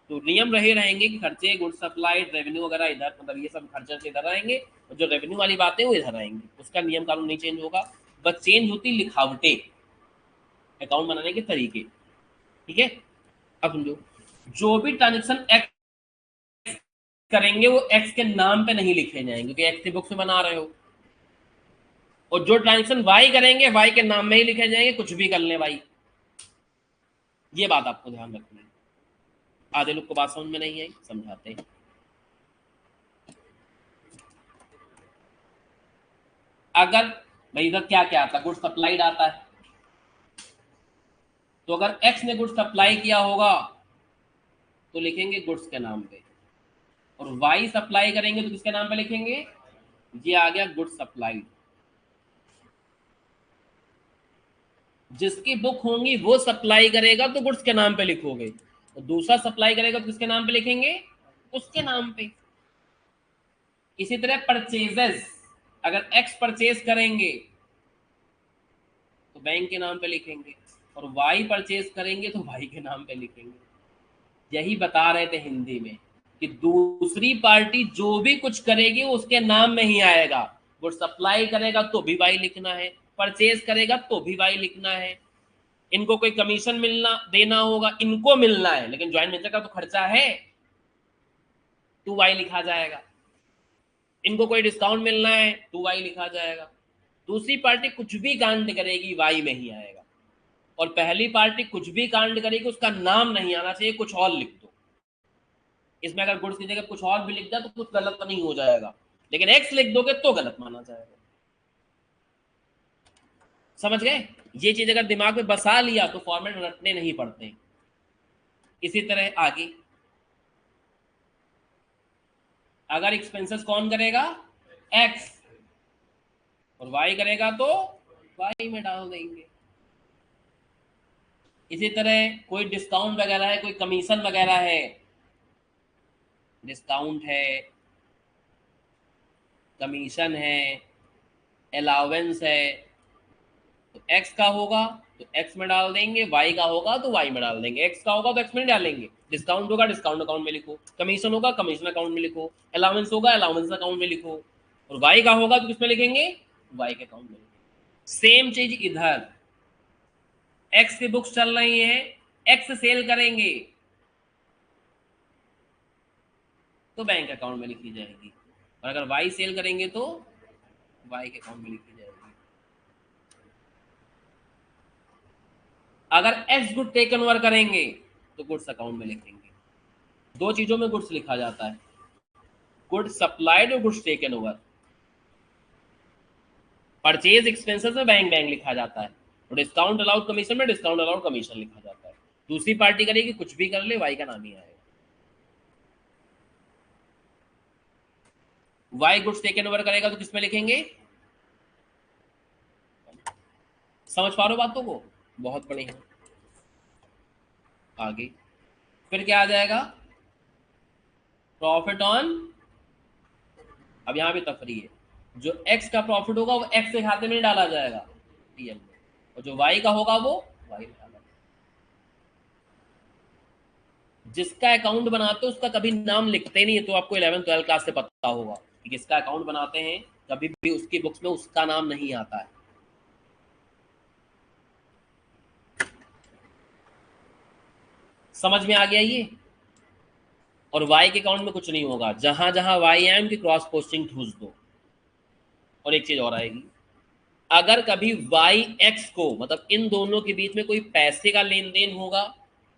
तो नियम रहे रहेंगे कि खर्चे, गुड्स सप्लाइड, रेवेन्यू वगैरह इधर, मतलब ये सब खर्चे से इधर आएंगे, और जो रेवेन्यू वाली बातें वो इधर आएंगी, उसका नियम कानून नहीं चेंज होगा। बस चेंज होती लिखावटें, अकाउंट बनाने के तरीके। ठीक है, अब समझो, जो भी ट्रांजेक्शन एक्स करेंगे वो एक्स के नाम पे नहीं लिखे जाएंगे, क्योंकि एक्स की बुक्स में बना रहे हो। और जो ट्रांजेक्शन वाई करेंगे वाई के नाम में ही लिखे जाएंगे, कुछ भी कर ले भाई। ये बात आपको ध्यान रखनी है। आधे लोग को बात समझ में नहीं आई, समझाते हैं। अगर भाई इधर क्या क्या आता है, गुड्स सप्लाइड आता है, तो अगर एक्स ने गुड्स सप्लाई किया होगा तो लिखेंगे गुड्स के नाम पे, और वाई सप्लाई करेंगे तो किसके नाम पे लिखेंगे, ये आ गया गुड्स सप्लाइड। जिसकी बुक होंगी वो सप्लाई करेगा तो गुड्स के नाम पे लिखोगे, और दूसरा सप्लाई करेगा तो किसके नाम पे लिखेंगे, उसके नाम पे। इसी तरह परचेजेस, अगर एक्स परचेज करेंगे तो बैंक के नाम पे लिखेंगे, और वाई परचेज करेंगे तो वाई के नाम पे लिखेंगे। यही बता रहे थे हिंदी में कि दूसरी पार्टी जो भी कुछ करेगी वो उसके नाम में ही आएगा। वो सप्लाई करेगा तो भी वाई लिखना है, परचेज करेगा तो भी वाई लिखना है। इनको कोई कमीशन मिलना देना होगा, इनको मिलना है, लेकिन ज्वाइंट वेंचर का तो खर्चा है, टू वाई लिखा जाएगा। इनको कोई डिस्काउंट मिलना है, टू वाई लिखा जाएगा। दूसरी पार्टी कुछ भी कांड करेगी वाई में ही आएगा, और पहली पार्टी कुछ भी कांड करेगी उसका नाम नहीं आना चाहिए, कुछ और लिख दो। इसमें अगर गुड्स की जगह कुछ और भी लिख दिया तो कुछ गलत नहीं हो जाएगा, लेकिन एक्स लिख दोगे तो गलत माना जाएगा। समझ गए, ये चीज अगर दिमाग में बसा लिया तो फॉर्मेट रटने नहीं पड़ते। इसी तरह आगे, अगर एक्सपेंसेस कौन करेगा, एक्स, और वाई करेगा तो वाई में डाल देंगे। इसी तरह कोई डिस्काउंट वगैरह है, कोई कमीशन वगैरह है, डिस्काउंट है, कमीशन है, अलाउंस है, तो एक्स का होगा तो एक्स में डाल देंगे, वाई का होगा तो वाई में डाल देंगे। एक्स का होगा तो एक्स में डालेंगे, डिस्काउंट होगा डिस्काउंट अकाउंट में लिखो, कमीशन होगा कमीशन अकाउंट में लिखो, अलाउंस होगा अलाउंस अकाउंट में लिखो, और वाई का होगा तो किसमें लिखेंगे, वाई के अकाउंट में लिखेंगे। सेम चीज इधर, एक्स की बुक्स चल रही है, एक्स सेल करेंगे तो बैंक अकाउंट में लिखी जाएगी, और अगर वाई सेल करेंगे तो वाई के अकाउंट में लिखी जाएगी। अगर एक्स गुड टेकन ओवर करेंगे तो गुड्स अकाउंट में लिखेंगे। दो चीजों में गुड्स लिखा जाता है, गुड सप्लाइड और goods taken over. Purchase expenses में बैंक बैंक लिखा जाता है और डिस्काउंट अलाउड कमीशन में डिस्काउंट अलाउड कमीशन लिखा जाता है। दूसरी पार्टी करेगी कुछ भी कर ले, वाई का नाम ही आएगा। वाई गुड्स टेकन ओवर करेगा तो किसमें लिखेंगे? समझ पा रहे हो बातों को? बहुत बढ़िया। आगे फिर क्या आ जाएगा? प्रॉफिट ऑन, अब यहां भी तफरी है, जो एक्स का प्रॉफिट होगा वो एक्स के खाते में डाला जाएगा पीएल में, और जो वाई का होगा वो वाई में डाला जाएगा। जिसका अकाउंट बनाते हो उसका कभी नाम लिखते नहीं है, तो आपको 11 12 क्लास से पता होगा कि किसका अकाउंट बनाते हैं, कभी भी उसकी बुक्स में उसका नाम नहीं आता है। समझ में आ गया ये? और वाई के अकाउंट में कुछ नहीं होगा, जहां जहां वाई है उनकी क्रॉस पोस्टिंग ठूस दो। और एक चीज और आएगी, अगर कभी वाई एक्स को, मतलब इन दोनों के बीच में कोई पैसे का लेन देन होगा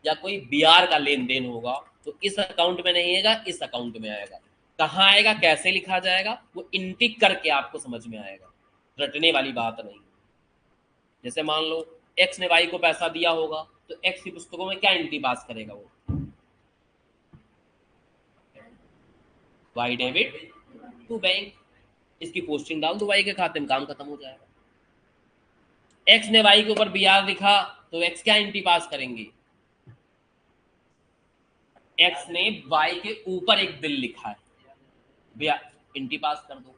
या कोई बीआर का लेन देन होगा, तो इस अकाउंट में नहीं आएगा, इस अकाउंट में आएगा। कहाँ आएगा, कैसे लिखा जाएगा, वो इंटिक करके आपको समझ में आएगा, रटने वाली बात नहीं। जैसे मान लो एक्स ने वाई को पैसा दिया होगा, तो एक्स की पुस्तकों में क्या एंट्री पास करेगा वो? वाई डेबिट टू बैंक, इसकी पोस्टिंग डाल दो वाई के खाते में, काम खत्म हो जाएगा। एक्स ने वाई के ऊपर बीआर लिखा तो एक्स क्या एंट्री पास करेंगे? एक्स ने वाई के ऊपर एक बिल लिखा है, बीआर एंट्री पास कर दो।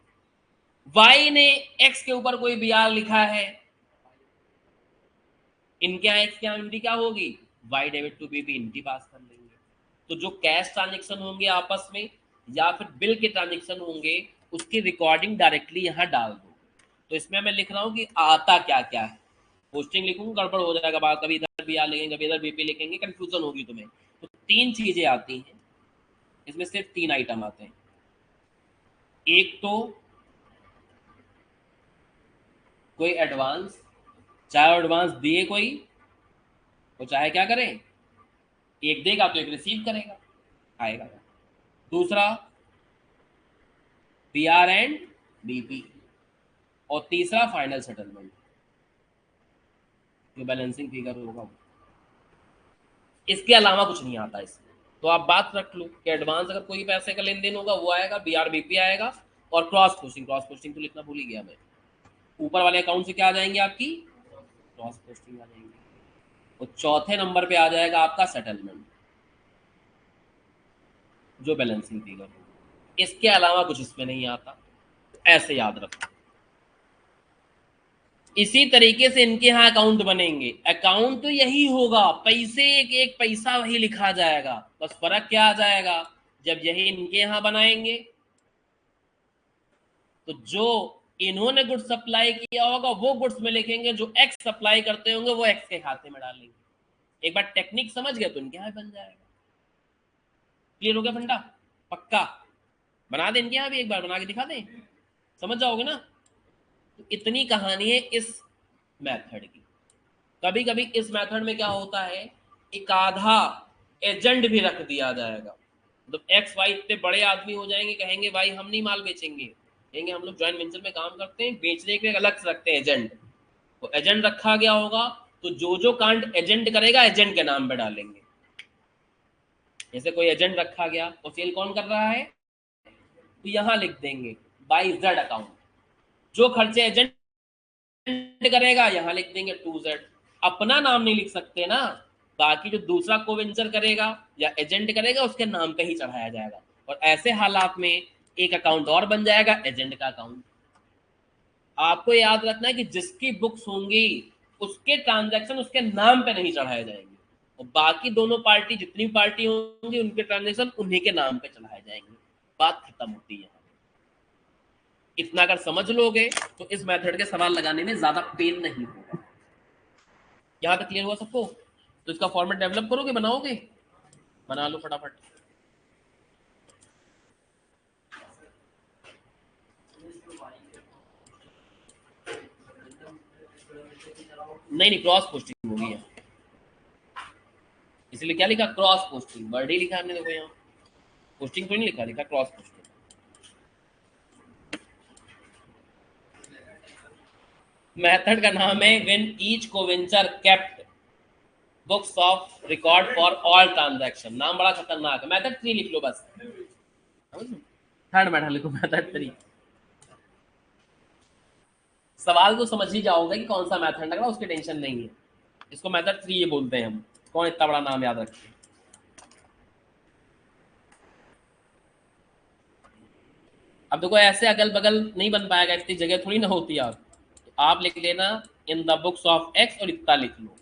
वाई ने एक्स के ऊपर कोई बीआर लिखा है, इनके यहाँ एक्स की एंट्री क्या होगी? Y debit to B entry pass कर लेंगे। तो जो कैश ट्रांजेक्शन होंगे आपस में या फिर बिल के ट्रांजेक्शन होंगे, उसकी रिकॉर्डिंग डायरेक्टली यहाँ डाल दो। तो इसमें मैं लिख रहा हूँ कि आता क्या क्या है, पोस्टिंग लिखूंगा गड़बड़ हो जाएगा, बात कभी इधर बीआर लिखेंगे कभी इधर बीपी लिखेंगे, कंफ्यूजन होगी तुम्हें। तो 3 चीजें आती हैं इसमें, सिर्फ 3 आइटम आते हैं। एक तो कोई एडवांस, चाहे एडवांस दिए कोई, तो चाहे क्या करें, एक देगा तो एक रिसीव करेगा, आएगा। दूसरा बीआर एंड बीपी, और तीसरा फाइनल सेटलमेंट, जो बैलेंसिंग फिगर होगा। इसके अलावा कुछ नहीं आता इसमें। तो आप बात रख लो कि एडवांस अगर कोई पैसे का लेन देन होगा वो आएगा, बीआर बीपी आएगा, और क्रॉस पोस्टिंग, क्रॉस पोस्टिंग तो लिखना भूल ही गया मैं, ऊपर वाले अकाउंट से क्या आ जाएंगे आपकी क्रॉस पोस्टिंग आ जाएंगी। और चौथे नंबर पे आ जाएगा आपका सेटलमेंट, जो बैलेंसिंग फिगर होगा। इसके अलावा कुछ इसमें नहीं आता, ऐसे याद रखो। इसी तरीके से इनके यहाँ अकाउंट बनेंगे, अकाउंट तो यही होगा, पैसे एक एक पैसा वही लिखा जाएगा, बस फर्क क्या आ जाएगा, जब यही इनके यहाँ बनाएंगे तो जो इन्होंने गुड्स सप्लाई किया होगा वो गुड्स में लिखेंगे, जो एक्स सप्लाई करते होंगे वो एक्स के खाते में डालेंगे। एक बार टेक्निक समझ गए तो इनके यहाँ बन जाएगा। क्लियर हो गया फंडा? पक्का बना दें इनके यहाँ भी, एक बार बना के दिखा दें, समझ जाओगे ना। तो इतनी कहानी है इस मेथड की। कभी कभी इस मेथड में क्या होता है, एक आधा एजेंट भी रख दिया जाएगा, मतलब एक्स वाई इतने बड़े आदमी हो जाएंगे, कहेंगे भाई हम नहीं माल बेचेंगे, कहेंगे हम लोग जॉइंट वेंचर में काम करते हैं, बेचने के लिए अलग से रखते हैं एजेंट। तो एजेंट रखा गया होगा, तो जो जो कांड एजेंट करेगा एजेंट के नाम पे डालेंगे। जैसे कोई एजेंट रखा गया तो सेल कौन कर रहा है, तो यहां लिख देंगे बाई जेड अकाउंट, जो खर्चे एजेंट करेगा यहां लिख देंगे टू जेड। अपना नाम नहीं लिख सकते ना, बाकी जो दूसरा को वेंचर करेगा या एजेंट करेगा उसके नाम पे ही चढ़ाया जाएगा। और ऐसे हालात में एक अकाउंट और बन जाएगा, एजेंट का अकाउंट। आपको याद रखना है कि जिसकी बुक्स होंगी उसके ट्रांजैक्शन उसके नाम पे नहीं चढ़ाए जाएंगे, और बाकी दोनों पार्टी जितनी पार्टी होंगी उनके ट्रांजैक्शन उन्हीं के नाम पे चढ़ाए जाएंगे। बात खत्म होती है। इतना अगर समझ लोगे तो इस मेथड के सवाल लगाने में ज्यादा पेन नहीं होगा। यहां तक क्लियर हुआ सबको? तो इसका फॉर्मेट डेवलप करोगे, बनाओगे? बना लो फटाफट। नहीं क्रॉस पोस्टिंग होगी है, इसलिए क्या लिखा, क्रॉस पोस्टिंग, वर्ड ही लिखा हमने, देखो यहाँ पोस्टिंग तो नहीं लिखा, लिखा क्रॉस पोस्टिंग। मेथड का नाम है when each coventurer kept books of record for all transaction. नाम बड़ा खतरनाक है। मेथड 3 लिख लो बस, थर्ड मेथड लिखो, मेथड 3। सवाल तो समझ ही जाओगे कि कौन सा मेथड लग रहा है, उसकी टेंशन नहीं है। इसको मेथड 3 ये बोलते हैं हम। कौन इतना बड़ा नाम याद रखे। अब देखो ऐसे अगल बगल नहीं बन पाएगा, इतनी जगह थोड़ी ना होती है। आप लिख लेना इन द बुक्स ऑफ एक्स और इतना लिख लो।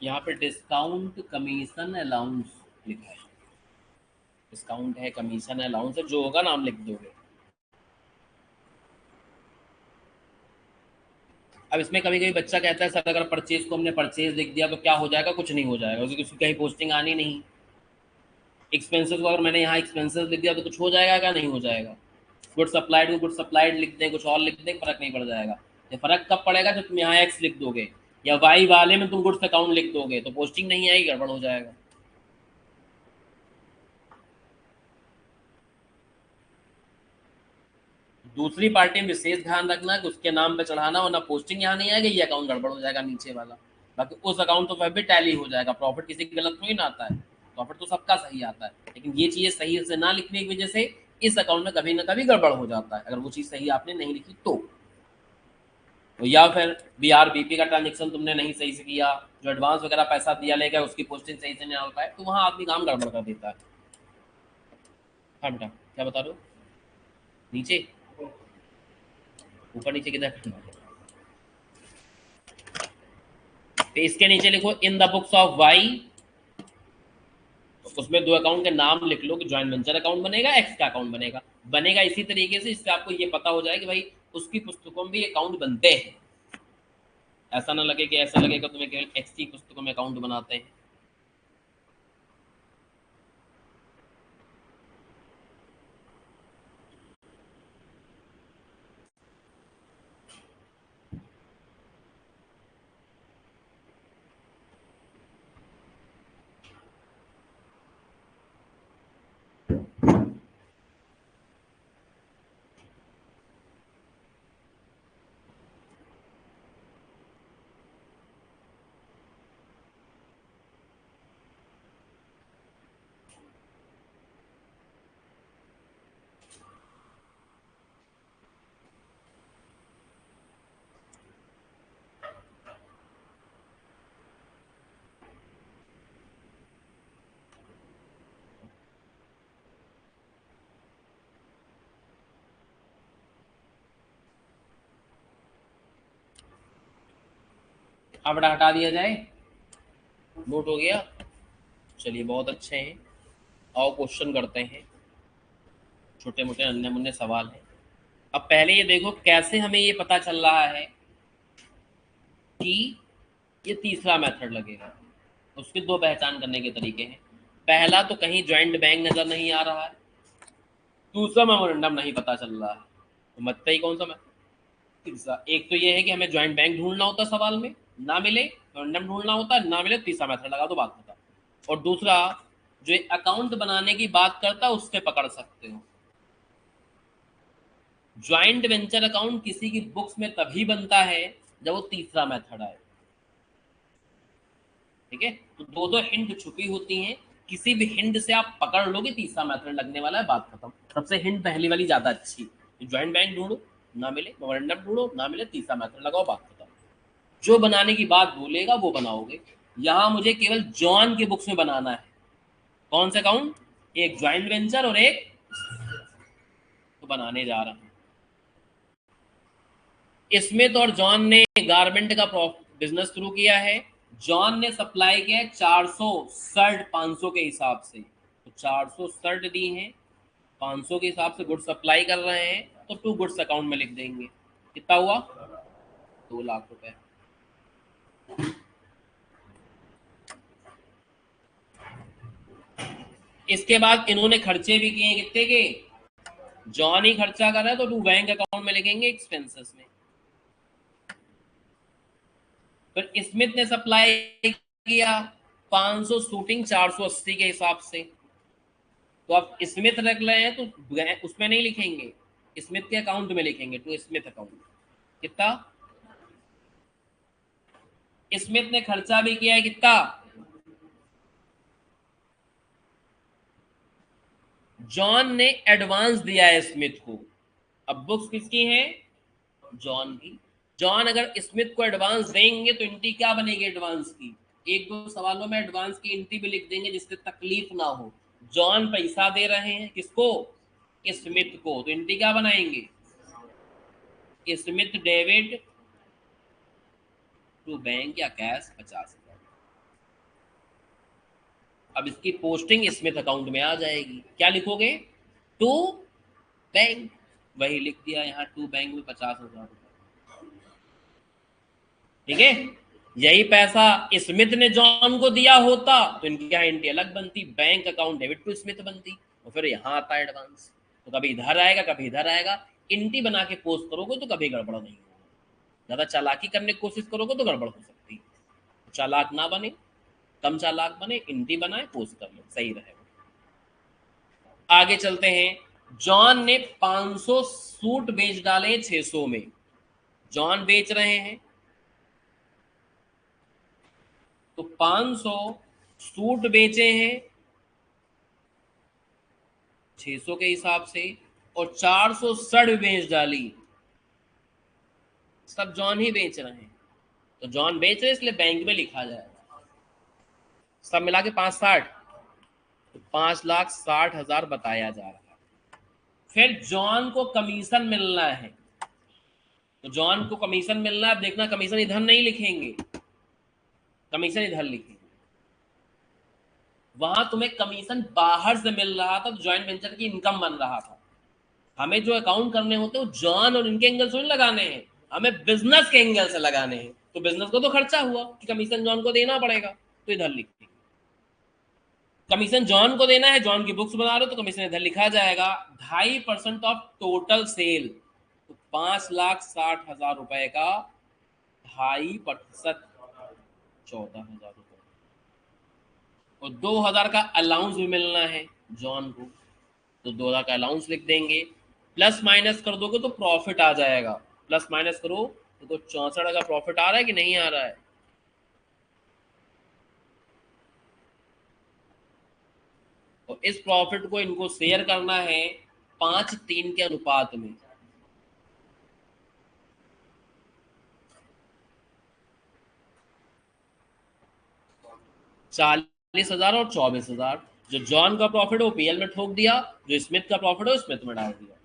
यहाँ पे डिस्काउंट कमीशन अलाउंस लिखा है। डिस्काउंट है, कमीशन है, अलाउंस है, जो होगा नाम लिख दोगे। अब इसमें कभी कभी बच्चा कहता है सर अगर परचेज को हमने परचेज लिख दिया तो क्या हो जाएगा। कुछ नहीं हो जाएगा, उसकी कहीं पोस्टिंग आनी नहीं। एक्सपेंसेस को अगर मैंने यहाँ एक्सपेंसेस लिख दिया तो कुछ हो जाएगा क्या, नहीं हो जाएगा। गुड सप्लाइड को गुड सप्लाइड लिख दें, कुछ और लिख दें, फर्क नहीं पड़ जाएगा। ये फर्क कब पड़ेगा जब तुम यहाँ एक्स लिख दोगे या वाई वाले में तुम गुड्स अकाउंट लिख दोगे, तो पोस्टिंग नहीं आएगी, गड़बड़ हो जाएगा। दूसरी पार्टी में विशेष ध्यान रखना कि उसके नाम पे चढ़ाना, वरना पोस्टिंग यहाँ नहीं आएगी, ये अकाउंट गड़बड़ हो जाएगा नीचे वाला। बाकी उस अकाउंट तो वह भी टैली हो जाएगा। प्रॉफिट किसी की गलत थोड़ी ना आता है, प्रॉफिट तो सबका सही आता है। लेकिन ये चीज़ें सही से ना लिखने की वजह से इस अकाउंट में कभी ना कभी गड़बड़ हो जाता है, अगर वो चीज़ सही आपने नहीं लिखी तो या फिर BRBP का ट्रांजेक्शन तुमने नहीं सही से किया, जो एडवांस वगैरह पैसा दिया लेगा उसकी पोस्टिंग सही से नहीं डाल पाए, तो वहाँ आदमी काम गड़बड़ कर देता है। हाँ बेटा क्या बता रहे हो? नीचे ऊपर नीचे किधर करना है? तो इसके नीचे लिखो in the books of Y, उसमें दो अकाउंट के नाम लिख लो कि जॉइंट वेंचर अकाउंट बनेगा, एक्स का अकाउंट बनेगा। बनेगा इसी तरीके से, इससे आपको ये पता हो जाए कि भाई उसकी पुस्तकों में भी अकाउंट बनते हैं। ऐसा ना लगे कि ऐसा लगेगा तुम्हें केवल एक्स की पुस्तकों में अकाउंट बनाते हैं। अब बेटा हटा दिया जाए, नोट हो गया? चलिए बहुत अच्छे हैं। आओ क्वेश्चन करते हैं, छोटे मोटे अन्य मुन्ने सवाल हैं। अब पहले ये देखो कैसे हमें ये पता चल रहा है कि ये तीसरा मेथड लगेगा। उसके दो पहचान करने के तरीके हैं। पहला तो कहीं ज्वाइंट बैंक नजर नहीं आ रहा है, दूसरा मेमोरेंडम नहीं पता चल रहा है। तो मतलब ही कौन सा तीसरा? एक तो ये है कि हमें ज्वाइंट बैंक ढूंढना होता सवाल में, ना मिले मेमोरेंडम ढूंढना होता है, ना मिले तीसरा मेथड लगा दो, बात खत्म। और दूसरा जो अकाउंट बनाने की बात करता है उससे पकड़ सकते हो। ज्वाइंट वेंचर अकाउंट किसी की बुक्स में तभी बनता है जब वो तीसरा मेथड आए। ठीक है, तो दो दो हिंट छुपी होती हैं, किसी भी हिंट से आप पकड़ लोगे तीसरा मेथड लगने वाला है, बात खत्म। सबसे हिंट पहली वाली ज्यादा अच्छी, ज्वाइंट बैंक ढूंढो ना मिले, मेमोरेंडम ढूंढो ना मिले, तीसरा मेथड लगाओ, बात खत्म। जो बनाने की बात बोलेगा वो बनाओगे। यहां मुझे केवल जॉन के बुक्स में बनाना है। कौन से अकाउंट? एक ज्वाइंट वेंचर और एक, तो बनाने जा रहा हूं। स्मिथ और जॉन ने गारमेंट का बिजनेस शुरू किया है। जॉन ने सप्लाई किया है 400 शर्ट 500 के हिसाब से, तो 400 शर्ट दी हैं, 500 के हिसाब से गुड्स सप्लाई कर रहे हैं, तो टू गुड्स अकाउंट में लिख देंगे। कितना हुआ? 2 लाख रुपए। इसके बाद इन्होंने खर्चे भी किए, कितने के? जॉन ही खर्चा कर रहा है तो टू बैंक अकाउंट में लिखेंगे एक्सपेंसेस में। फिर स्मिथ ने सप्लाई किया 500 शूटिंग 480 के हिसाब से, तो आप स्मिथ रख रहे हैं तो उसमें नहीं लिखेंगे, स्मिथ के अकाउंट में लिखेंगे, टू स्मिथ अकाउंट। कितना? स्मिथ ने खर्चा भी किया है, कितना? जॉन ने एडवांस दिया है स्मिथ को। अब बुक्स किसकी हैं? जॉन की। जॉन अगर स्मिथ को एडवांस देंगे तो एंट्री क्या बनेगी एडवांस की? एक दो सवालों में एडवांस की एंट्री भी लिख देंगे जिससे तकलीफ ना हो। जॉन पैसा दे रहे हैं किसको? स्मिथ को, तो एंट्री क्या बनाएंगे? स्मिथ डेबिट टू बैंक या कैश 50,000। अब इसकी पोस्टिंग स्मिथ अकाउंट में आ जाएगी। क्या लिखोगे? टू बैंक, वही लिख दिया यहाँ, टू बैंक में 50,000 रुपए। ठीक है, यही पैसा स्मिथ ने जॉन को दिया होता तो इनकी क्या एंट्री अलग बनती, bank account debit to Smith बनती, और फिर यहाँ आता है एडवांस। तो कभी इधर आएगा कभी इधर आएगा। एंट्री बना के पोस्ट करोगे तो कभी गड़बड़ नहीं होगा। ज्यादा चालाकी करने की कोशिश करोगे तो गड़बड़ हो सकती है। चालाक ना बने, कम चालाक बने, एंट्री बनाए, पोस्ट कर ले, सही रहेगा। आगे चलते हैं। जॉन ने 500 सूट बेच डाले 600 में। जॉन बेच रहे हैं तो 500 सूट बेचे हैं 600 के हिसाब से, और 400 सड़ बेच डाली। सब जॉन ही बेच रहे हैं, तो जॉन बेच रहे इसलिए बैंक में लिखा जाएगा। सब मिला के 560, तो 5,60,000 बताया जा रहा है। फिर जॉन को कमीशन मिलना है, तो जॉन को कमीशन मिलना है। अब देखना कमीशन इधर नहीं लिखेंगे, कमीशन इधर लिखेंगे। वहां तुम्हें कमीशन बाहर से मिल रहा था, तो ज्वाइंट वेंचर की इनकम बन रहा था। हमें जो अकाउंट करने होते हैं वो जॉन और इनके एंगल से नहीं लगाने हैं, हमें बिजनेस के एंगल से लगाने हैं। तो बिजनेस को तो खर्चा हुआ कि कमीशन जॉन को देना पड़ेगा, तो इधर लिखेंगे। कमीशन जॉन को देना है, जॉन की बुक्स बना रहे हो तो कमीशन इधर लिखा जाएगा 2.5% ऑफ टोटल सेल। तो 5,60,000 रुपए का 2.5%, 14,000 रुपए। और 2,000 का अलाउंस भी मिलना है जॉन को, तो 2,000 का अलाउंस लिख देंगे। प्लस माइनस कर दोगे तो प्रॉफिट आ जाएगा, प्लस माइनस करो तो 64 का प्रॉफिट आ रहा है कि नहीं आ रहा है। और इस प्रॉफिट को इनको शेयर करना है 5:3 के अनुपात में। ₹40,000 और 24,000। जो जॉन का प्रॉफिट है वो पीएल में ठोक दिया, जो स्मिथ का प्रॉफिट है वो स्मिथ में डाल दिया।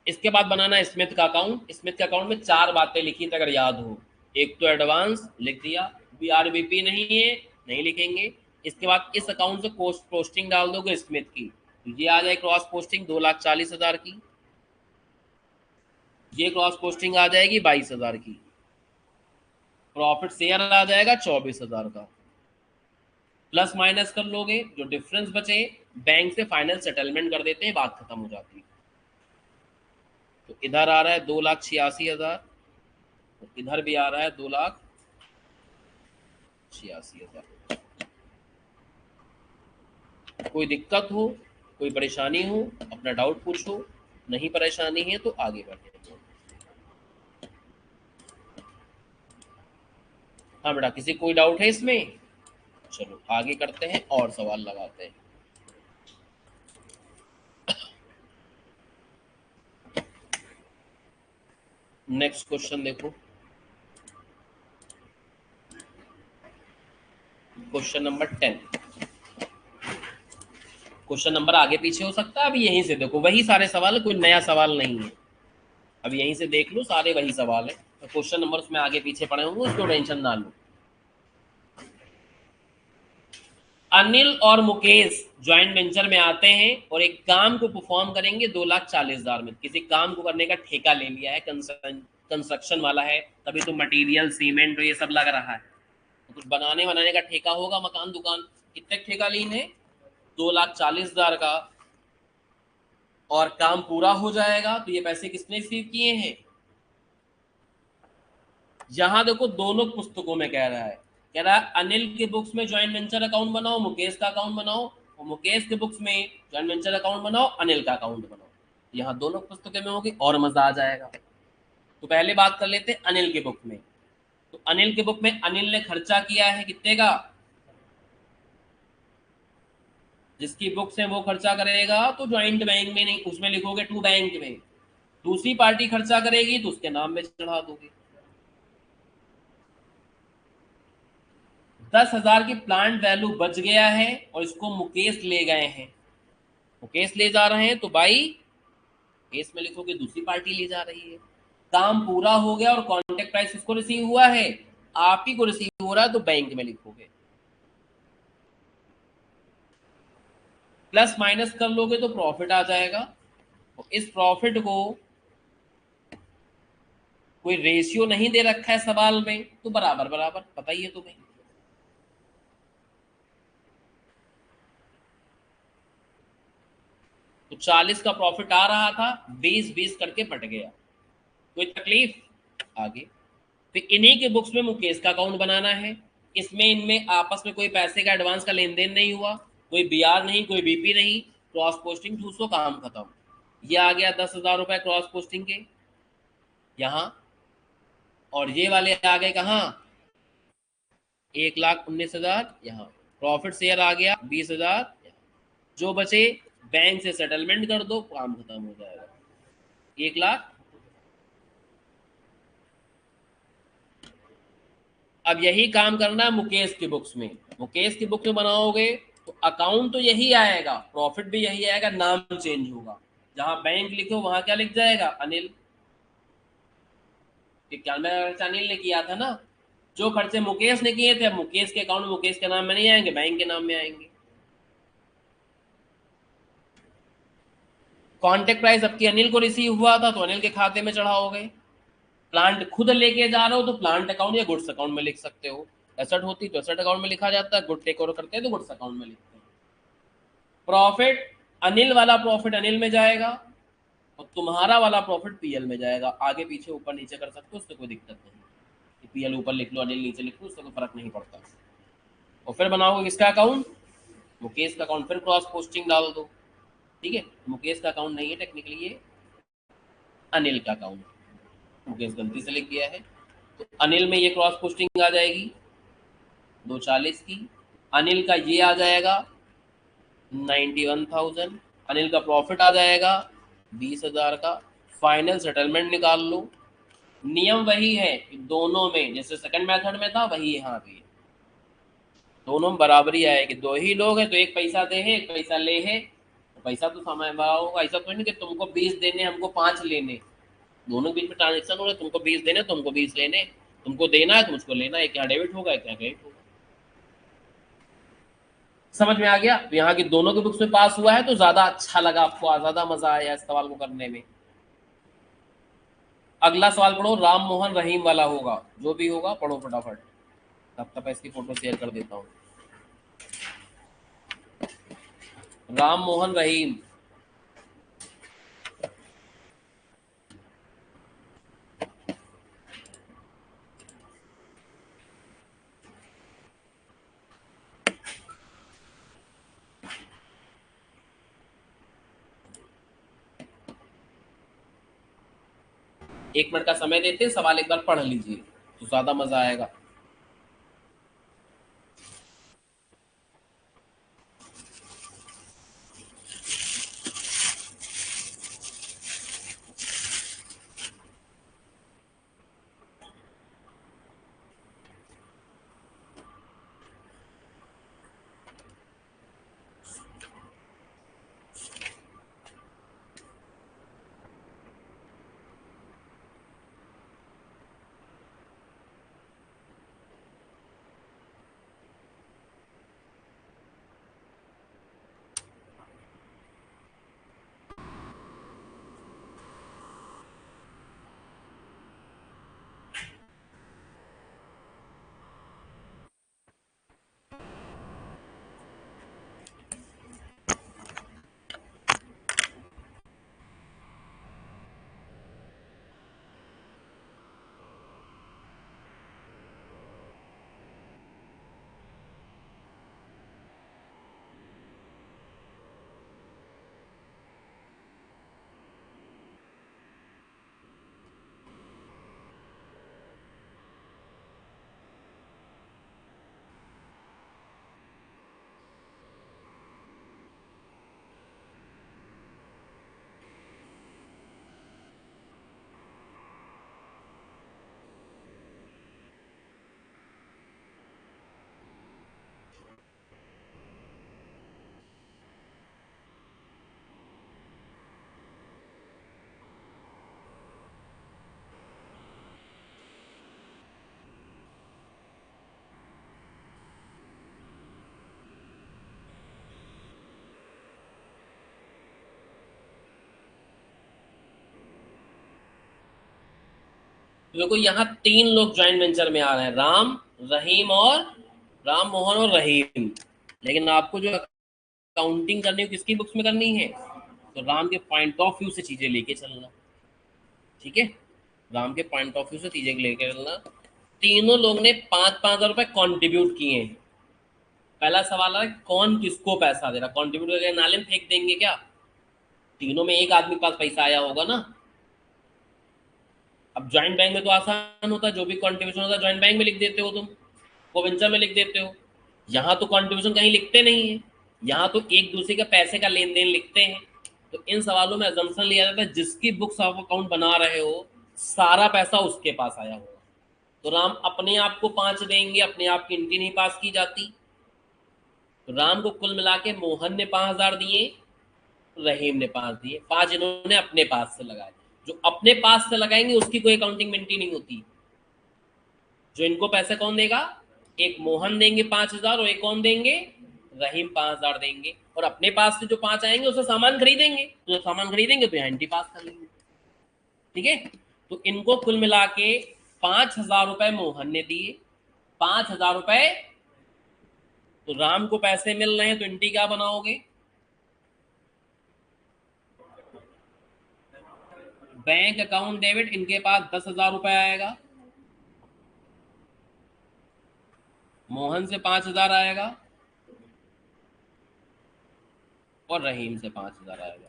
इसके बाद बनाना है स्मिथ का अकाउंट। स्मिथ के अकाउंट में 4 बातें लिखी थी अगर याद हो। एक तो एडवांस लिख दिया, बीआरबीपी नहीं है, नहीं लिखेंगे। इसके बाद इस अकाउंट से पोस्टिंग डाल दोगे स्मिथ की, तो ये आ जाए क्रॉस पोस्टिंग 2,40,000 की। ये क्रॉस पोस्टिंग आ जाएगी 22,000 की। प्रॉफिट शेयर आ जाएगा 24,000 का। प्लस माइनस कर लोगे, जो डिफरेंस बचे बैंक से फाइनल सेटलमेंट कर देते हैं, बात खत्म हो जाती है। तो इधर आ रहा है 2,86,000, तो इधर भी आ रहा है 2,86,000। कोई दिक्कत हो, कोई परेशानी हो, अपना डाउट पूछो। नहीं परेशानी है तो आगे बढ़े। हाँ बेटा, किसी कोई डाउट है इसमें? चलो आगे करते हैं और सवाल लगाते हैं। नेक्स्ट क्वेश्चन देखो, क्वेश्चन नंबर 10। क्वेश्चन नंबर आगे पीछे हो सकता है, अभी यहीं से देखो, वही सारे सवाल, कोई नया सवाल नहीं है। अब यहीं से देख लो, सारे वही सवाल है। तो क्वेश्चन नंबर उसमें आगे पीछे पड़े होंगे, उसको टेंशन ना लो। अनिल और मुकेश ज्वाइंट वेंचर में आते हैं और एक काम को परफॉर्म करेंगे 2,40,000 में। किसी काम को करने का ठेका ले लिया है, कंस्ट्रक्शन वाला है, तभी तो मटेरियल सीमेंट ये सब लग रहा है। तो कुछ बनाने का ठेका होगा, मकान दुकान। कितने ठेका ली है? 2,40,000 का। और काम पूरा हो जाएगा तो ये पैसे किसने रिसीव किए हैं? यहां देखो दोनों पुस्तकों में कह रहा है अनिल के बुक्स में ज्वाइंट वेंचर अकाउंट बनाओ, मुकेश का अकाउंट बनाओ, और मुकेश के बुक्स में ज्वाइंट वेंचर अकाउंट बनाओ, अनिल का अकाउंट बनाओ। यहाँ दोनों पुस्तकें में होगी और मजा आ जाएगा। तो पहले बात कर लेते हैं अनिल के बुक में। तो अनिल के बुक में अनिल ने खर्चा किया है कितने का? जिसकी बुक्स है वो खर्चा करेगा तो ज्वाइंट बैंक में नहीं, उसमें लिखोगे टू बैंक में। दूसरी पार्टी खर्चा करेगी तो उसके नाम में चढ़ा दोगे। 10,000 की प्लांट वैल्यू बच गया है और इसको मुकेश ले गए हैं। मुकेश ले जा रहे हैं तो भाई केस में लिखोगे दूसरी पार्टी ले जा रही है। काम पूरा हो गया और कॉन्ट्रैक्ट प्राइस किसको रिसीव हुआ है? आप ही को रिसीव हो रहा है, तो बैंक में लिखोगे। प्लस माइनस कर लोगे तो प्रॉफिट आ जाएगा। तो इस प्रॉफिट को कोई रेशियो नहीं दे रखा है सवाल में, तो बराबर बराबर बताइए तुम्हें। तो 40 का प्रॉफिट आ रहा था, 20-20 करके बट गया। कोई तकलीफ? आगे फिर इन्हीं के बुक्स में मुकेश का अकाउंट बनाना है। इसमें इनमें आपस में कोई पैसे का एडवांस का लेन देन नहीं हुआ, कोई बीआर नहीं, कोई बीपी नहीं, क्रॉस पोस्टिंग 200, काम खत्म। ये आ गया 10,000 रुपए क्रॉस पोस्टिंग के यहाँ, और ये वाले आ गए कहाँ? 1,19,000 यहाँ। प्रॉफिट शेयर आ गया 20,000। जो बचे बैंक से सेटलमेंट कर दो, काम खत्म हो जाएगा। 1,00,000। अब यही काम करना है मुकेश की बुक्स में। मुकेश की बुक में बनाओगे तो अकाउंट तो यही आएगा, प्रॉफिट भी यही आएगा, नाम चेंज होगा। जहां बैंक लिखो वहां क्या लिख जाएगा, अनिल, कि क्या अनिल ने किया था ना। जो खर्चे मुकेश ने किए थे, अब मुकेश के अकाउंट में मुकेश के नाम में नहीं आएंगे, बैंक के नाम में आएंगे। कॉन्टेक्ट प्राइस आपकी अनिल को रिसीव हुआ था तो अनिल के खाते में चढ़ा हो गए। प्लांट खुद लेके जा रहे हो तो प्लांट अकाउंट या गुड्स अकाउंट में लिख सकते हो। एसेट होती तो एसेट अकाउंट में लिखा जाता है, गुड टेक ओवर करते हैं तो गुड्स अकाउंट में लिखते हैं। प्रॉफिट, अनिल वाला प्रॉफिट अनिल में जाएगा और तुम्हारा वाला प्रॉफिट पीएल में जाएगा। आगे पीछे ऊपर नीचे कर सकते हो, उससे कोई दिक्कत नहीं। पीएल ऊपर लिख लो, अनिल नीचे लिख लो, उससे कोई फर्क नहीं पड़ता। और फिर बनाओगे किसका अकाउंट, मुकेश का अकाउंट, फिर क्रॉस पोस्टिंग डाल दो। ठीक है, मुकेश का अकाउंट नहीं है टेक्निकली, ये अनिल का अकाउंट, मुकेश गलती से लिख गया है। तो अनिल में ये क्रॉस पोस्टिंग आ जाएगी 240 की, अनिल का ये आ जाएगा 91,000, अनिल का प्रॉफिट आ जाएगा 20,000 का। फाइनल सेटलमेंट निकाल लो। नियम वही है कि दोनों में जैसे सेकंड मेथड में था वही यहाँ भी है, दोनों में बराबरी आएगी। दो ही लोग हैं तो एक पैसा दे है एक पैसा ले है, तो पैसा तो समय होगा। ऐसा तो नहीं कि तुमको 20 देने हमको 5 लेने, दोनों के बीच में ट्रांजेक्शन हो रहा है, तुमको 20 देने तुमको 20 लेने, तुमको देना है तो मुझको लेना है, एक यहाँ डेबिट होगा एक यहाँ क्रेडिट होगा। समझ में आ गया। तो यहाँ की दोनों के बुक्स में पास हुआ है तो ज्यादा अच्छा लगा आपको, ज्यादा मजा आया इस सवाल को करने में। अगला सवाल पढ़ो, राम मोहन रहीम वाला होगा, जो भी होगा पढ़ो फटाफट। तब तक इसकी फोटो शेयर कर देता हूँ। राम मोहन रहीम, एक मिनट का समय देते हैं, सवाल एक बार पढ़ लीजिए तो ज्यादा मजा आएगा। देखो यहाँ 3 लोग ज्वाइंट वेंचर में आ रहे हैं, राम, रहीम और राम मोहन और रहीम। लेकिन आपको जो अकाउंटिंग करनी है किसकी बुक्स में करनी है, तो राम के पॉइंट ऑफ व्यू से चीजें लेके चलना। ठीक है, राम के पॉइंट ऑफ व्यू से चीजें लेके चलना। तीनों लोग ने 5,000 रुपए कॉन्ट्रीब्यूट किए हैं। पहला सवाल है कौन किसको पैसा दे रहा, कॉन्ट्रीब्यूट करके नाले में फेंक देंगे क्या, तीनों में एक आदमी के पास पैसा आया होगा ना। अब ज्वाइंट बैंक में तो आसान होता है, जो भी कंट्रीब्यूशन होता है ज्वाइंट बैंक में लिख देते हो, तुम कोवेंचर में लिख देते हो। यहाँ तो कंट्रीब्यूशन कहीं लिखते नहीं है, यहाँ तो एक दूसरे के पैसे का लेन देन लिखते हैं। तो इन सवालों में अजम्पशन लिया जाता है जिसकी बुक्स आप अकाउंट बना रहे हो सारा पैसा उसके पास आया होगा। तो राम अपने आप को 5 देंगे, अपने आप की एंट्री नहीं पास की जाती। तो राम को कुल मिला के मोहन ने 5,000 दिए, रहीम ने 5 दिए, 5 इन्होंने अपने पास से लगाए। जो अपने पास से लगाएंगे उसकी कोई अकाउंटिंग मेंटेन नहीं होती। जो इनको पैसे कौन देगा, एक मोहन देंगे 5,000 और एक कौन देंगे, रहीम 5,000 देंगे। और अपने पास से जो 5 आएंगे उससे सामान खरीदेंगे, तो जब सामान खरीदेंगे तो यहाँ एंटी पास कर लेंगे। ठीक है, तो इनको कुल मिला के 5,000 रुपए मोहन ने दिए, 5,000 रुपए तो राम को पैसे मिल रहे हैं, तो एंटी क्या बनाओगे, बैंक अकाउंट डेबिट, इनके पास 10,000 रुपए आएगा, मोहन से 5,000 आएगा और रहीम से 5,000 आएगा।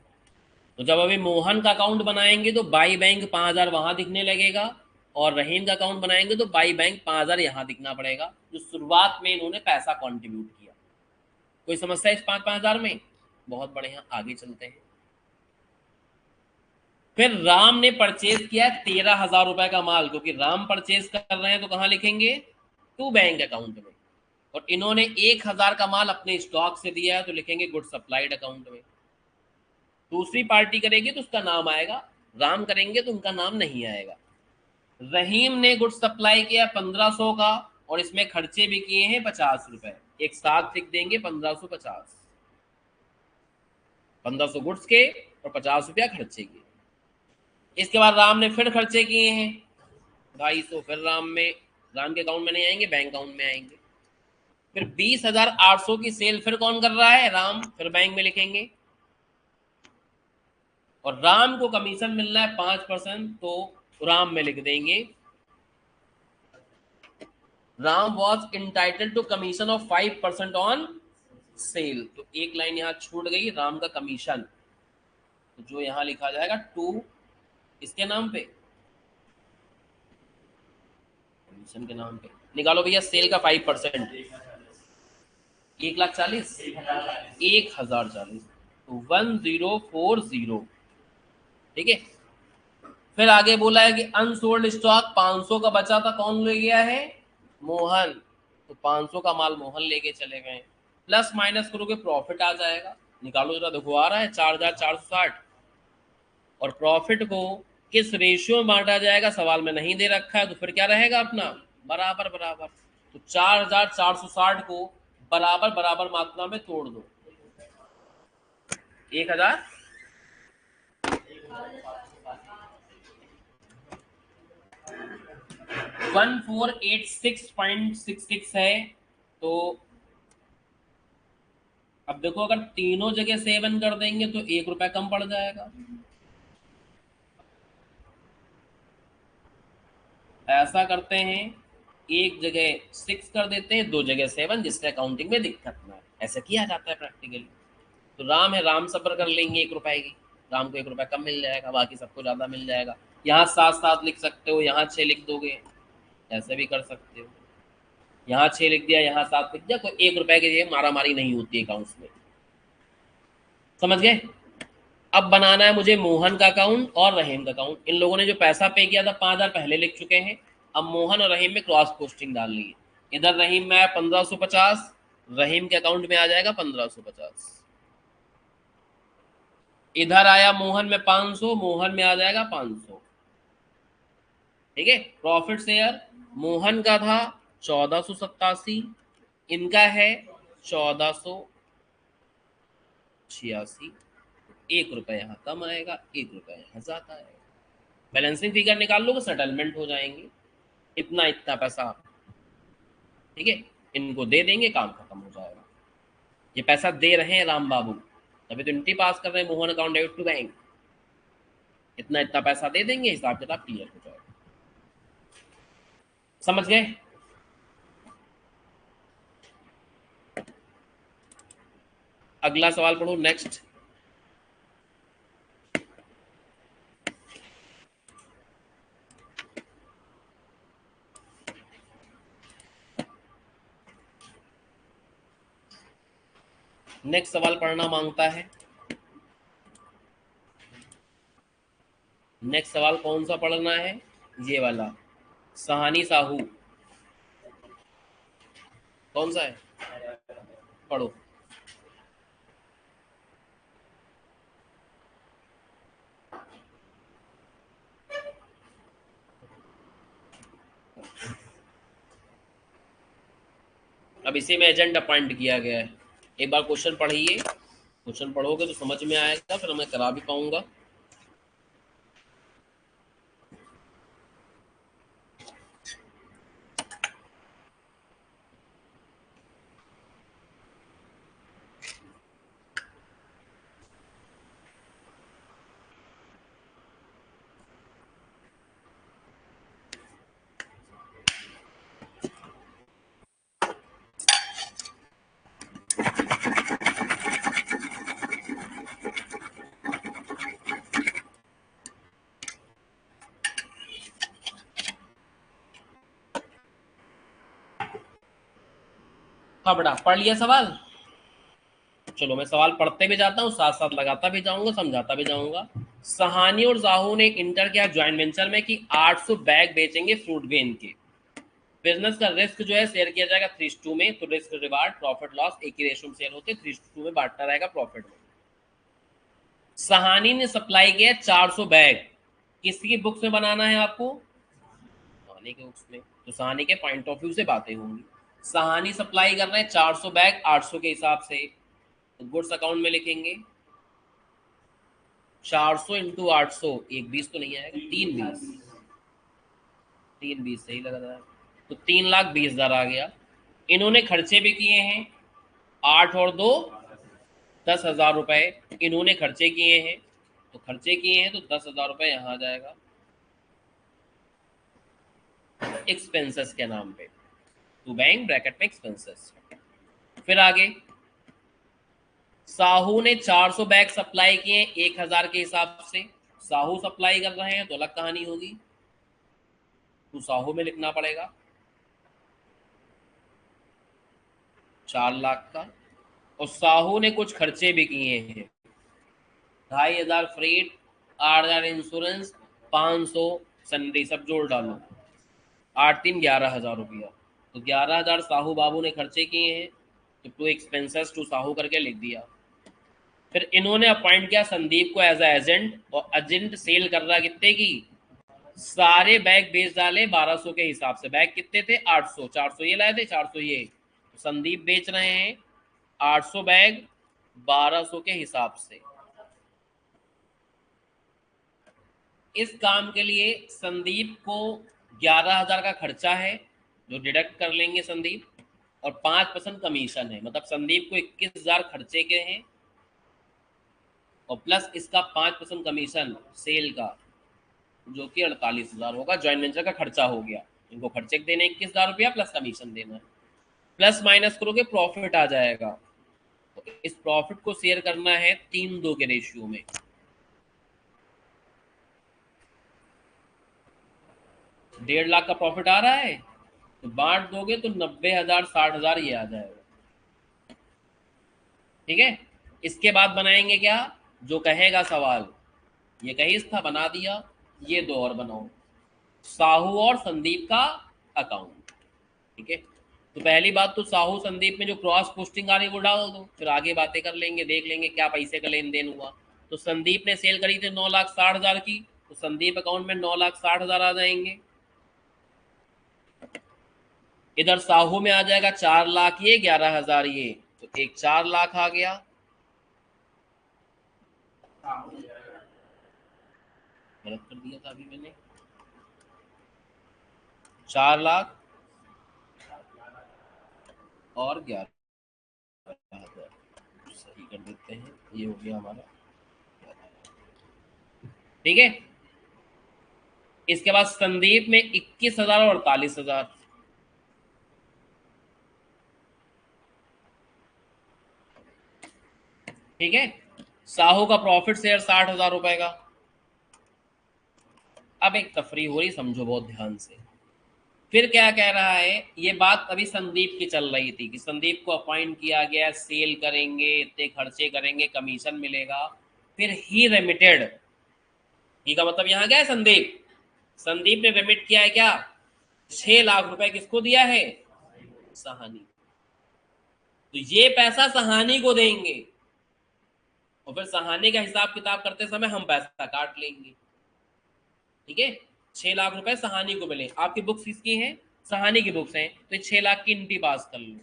तो जब अभी मोहन का अकाउंट बनाएंगे तो बाई बैंक 5,000 वहां दिखने लगेगा, और रहीम का अकाउंट बनाएंगे तो बाई बैंक 5,000 यहां दिखना पड़ेगा, जो शुरुआत में इन्होंने पैसा कॉन्ट्रीब्यूट किया। कोई समस्या इस 5,000 में? बहुत बढ़िया, आगे चलते हैं। फिर राम ने परचेज किया 13,000 रुपए का माल, क्योंकि राम परचेज कर रहे हैं तो कहां लिखेंगे, टू बैंक अकाउंट में। और इन्होंने 1,000 का माल अपने स्टॉक से दिया है तो लिखेंगे गुड सप्लाइड अकाउंट में। दूसरी पार्टी करेगी तो उसका नाम आएगा, राम करेंगे तो उनका नाम नहीं आएगा। रहीम ने गुड सप्लाई किया 1,500 का, और इसमें खर्चे भी किए हैं 50 रुपए, एक साथ लिख देंगे 1,550। 1,500 गुड्स के और 50 रुपया खर्चे के। इसके बाद राम ने फिर खर्चे किए हैं 250, फिर राम के अकाउंट में नहीं आएंगे, बैंक अकाउंट में आएंगे। फिर 20,800 की सेल फिर कौन कर रहा है, राम, फिर बैंक में लिखेंगे। और राम को कमीशन मिलना है 5%, तो राम में लिख देंगे Ram was entitled to commission of 5% on sale. तो एक लाइन यहां छूट गई, राम का कमीशन, तो जो यहां लिखा जाएगा टू इसके नाम पे, कमीशन के नाम पे निकालो भैया, सेल का 5%, 1,40,000, 1,040, तो 1040। ठीक है, फिर आगे बोला है कि अनसोल्ड स्टॉक 500 का बचा था, कौन ले गया है, मोहन, तो 500 का माल मोहन लेके चले गए। प्लस माइनस करोगे प्रॉफिट आ जाएगा, निकालो जरा, देखो आ रहा है 4,460। और प्रॉफिट को किस रेशियो में बांटा जाएगा सवाल में नहीं दे रखा है, तो फिर क्या रहेगा अपना, बराबर बराबर। तो 4,460 को बराबर बराबर मात्रा में तोड़ दो, 1,000 1486.66 है। तो अब देखो, अगर तीनों जगह 7 कर देंगे तो 1 रुपया कम पड़ जाएगा। ऐसा करते हैं, एक जगह 6 कर देते हैं, 2 जगह 7, जिससे अकाउंटिंग में दिक्कत ना है। ऐसा किया जाता है प्रैक्टिकली। तो राम है, राम सब्र कर लेंगे 1 रुपए की, राम को 1 रुपया कम मिल जाएगा, बाकी सबको ज़्यादा मिल जाएगा। यहाँ 7 लिख सकते हो, यहाँ 6 लिख दोगे, ऐसे भी कर सकते हो। यहाँ 6 लिख दिया, यहाँ 7 लिख दिया, कोई 1 रुपए के लिए मारा मारी नहीं होती अकाउंट्स में। समझ गए? अब बनाना है मुझे मोहन का अकाउंट और रहीम का अकाउंट। इन लोगों ने जो पैसा पे किया था 5,000 पहले लिख चुके हैं, अब मोहन और रहीम में क्रॉस पोस्टिंग डालनी है। इधर रहीम में आया 1,550, रहीम के अकाउंट में आ जाएगा 1,550। इधर आया मोहन में 500, मोहन में आ जाएगा 500। ठीक है, प्रॉफिट शेयर मोहन का था 1,487, इनका है 1,486। 1 रुपये यहाँ कम आएगा, 1 रुपया यहाँ ज्यादा आएगा। बैलेंसिंग फिगर निकाल लो, सेटलमेंट हो जाएंगे, इतना इतना पैसा। ठीक है, इनको दे देंगे, काम खत्म हो जाएगा। ये पैसा दे रहे हैं राम बाबू, तभी तो इंटी पास कर रहे हैं, Mohan account debit to bank. इतना इतना पैसा दे देंगे, हिसाब किताब क्लियर हो जाएगा। समझ गए? अगला सवाल पढ़ो, नेक्स्ट। नेक्स्ट सवाल पढ़ना मांगता है। नेक्स्ट सवाल कौन सा पढ़ना है, ये वाला, सहानी साहू, कौन सा है, पढ़ो। अब इसी में एजेंट अपॉइंट किया गया है। एक बार क्वेश्चन पढ़िए, क्वेश्चन पढ़ोगे तो समझ में आएगा, फिर मैं करा भी पाऊंगा। हाँ बेटा, पढ़ लिया सवाल? चलो मैं सवाल पढ़ते भी जाता हूँ, साथ साथ लगाता भी जाऊंगा, समझाता भी जाऊंगा। सहानी और साहू ने इंटर किया ज्वाइंट वेंचर में कि 800 बैग बेचेंगे फ्रूट गेन के। बिजनेस का रिस्क जो है शेयर किया जाएगा 3:2 में, तो रिस्क रिवार्ड प्रॉफिट लॉस एक ही रेशियो में शेयर होते, 3:2 में बांटना रहेगा प्रॉफिट में। सहानी ने सप्लाई किया 400 बैग, किसकी बुक्स में बनाना है आपको? सहानी के बुक्स में, तो सहानी के पॉइंट ऑफ व्यू से बातें होंगी। सहानी सप्लाई कर रहे हैं 400 बैग 800 के हिसाब से, तो गुड्स अकाउंट में लिखेंगे 400 इंटू 800, एक 20 तो नहीं आएगा, 3 20 सही लग रहा है, तो 3,20,000 आ गया। इन्होंने खर्चे भी किए हैं, 8 और 2 10,000 रुपए इन्होंने खर्चे किए हैं, तो खर्चे किए हैं तो 10,000 रुपए यहाँ आ जाएगा एक्सपेंसेस के नाम पे, टू बैंक ब्रैकेट में एक्सपेंसेस। फिर आगे, साहू ने 400 बैग सप्लाई किए 1,000 के हिसाब से, साहू सप्लाई कर रहे हैं तो अलग कहानी होगी, तो साहू में लिखना पड़ेगा 4 लाख का, और साहू ने कुछ खर्चे भी किए हैं, 2,500 फ्रेट, 8,000 इंश्योरेंस, 500 सन्डी, सब जोड़ डालो, 8 3 11,000 रुपया, तो 11,000 साहू बाबू ने खर्चे किए हैं, तो टू एक्सपेंसेस टू साहू करके लिख दिया। फिर इन्होंने अपॉइंट किया संदीप को एज एजेंट, और एजेंट सेल कर रहा कितने की? सारे बैग बेच डाले 1200 के हिसाब से, बैग कितने थे? 800, 400 ये लाए थे, 400 ये, तो संदीप बेच रहे हैं 800 बैग 1200 के हिसाब से। इस काम के लिए संदीप को 11,000 का खर्चा है जो डिडक्ट कर लेंगे संदीप, और 5% कमीशन है, मतलब संदीप को 21,000 खर्चे के हैं और प्लस इसका 5% कमीशन सेल का, जो कि 48,000 होगा, ज्वाइंट वेंचर का खर्चा हो गया। इनको खर्चे देने 21,000 रुपया प्लस कमीशन देना है, प्लस माइनस करोगे प्रॉफिट आ जाएगा, तो इस प्रॉफिट को शेयर करना है 3:2 के रेशियो में। डेढ़ लाख का प्रॉफिट आ रहा है, तो बांट दोगे तो 90,000 60,000 ये आ जाएगा। ठीक है, इसके बाद बनाएंगे क्या? जो कहेगा सवाल, ये कहीं था बना दिया, ये दो और बनाओ, साहू और संदीप का अकाउंट। ठीक है, तो पहली बात तो साहू संदीप में जो क्रॉस पोस्टिंग आ रही है वो डाल दो, फिर आगे बातें कर लेंगे, देख लेंगे क्या पैसे का लेन देन हुआ। तो संदीप ने सेल करी थी 9,60,000 की, तो संदीप अकाउंट में 9,60,000 आ जाएंगे। इधर साहू में आ जाएगा 4 लाख ये, 11,000 ये, तो एक 4 लाख आ गया। गलत कर दिया था अभी मैंने, 4 लाख और 11,000, सही कर देते हैं, ये हो गया हमारा। ठीक है, इसके बाद संदीप में 21,000 और 48,000, ठीक है। साहू का प्रॉफिट शेयर 60,000 रुपए का। अब एक तफरी हो रही, समझो बहुत ध्यान से। फिर क्या कह रहा है, ये बात अभी संदीप की चल रही थी कि संदीप को अपॉइंट किया गया, सेल करेंगे, इतने खर्चे करेंगे, कमीशन मिलेगा। फिर ही रेमिटेड, ही का मतलब यहाँ क्या है? संदीप, संदीप ने रेमिट किया है क्या? 6 लाख रुपए किसको दिया है? सहानी। तो ये पैसा सहानी को देंगे, और फिर सहानी का हिसाब किताब करते समय हम पैसा काट लेंगे। ठीक है, 6 लाख रुपए सहानी को मिले, आपकी बुक्स किसकी हैं? सहानी की बुक्स हैं, तो 6 लाख की इंटी पास कर लो।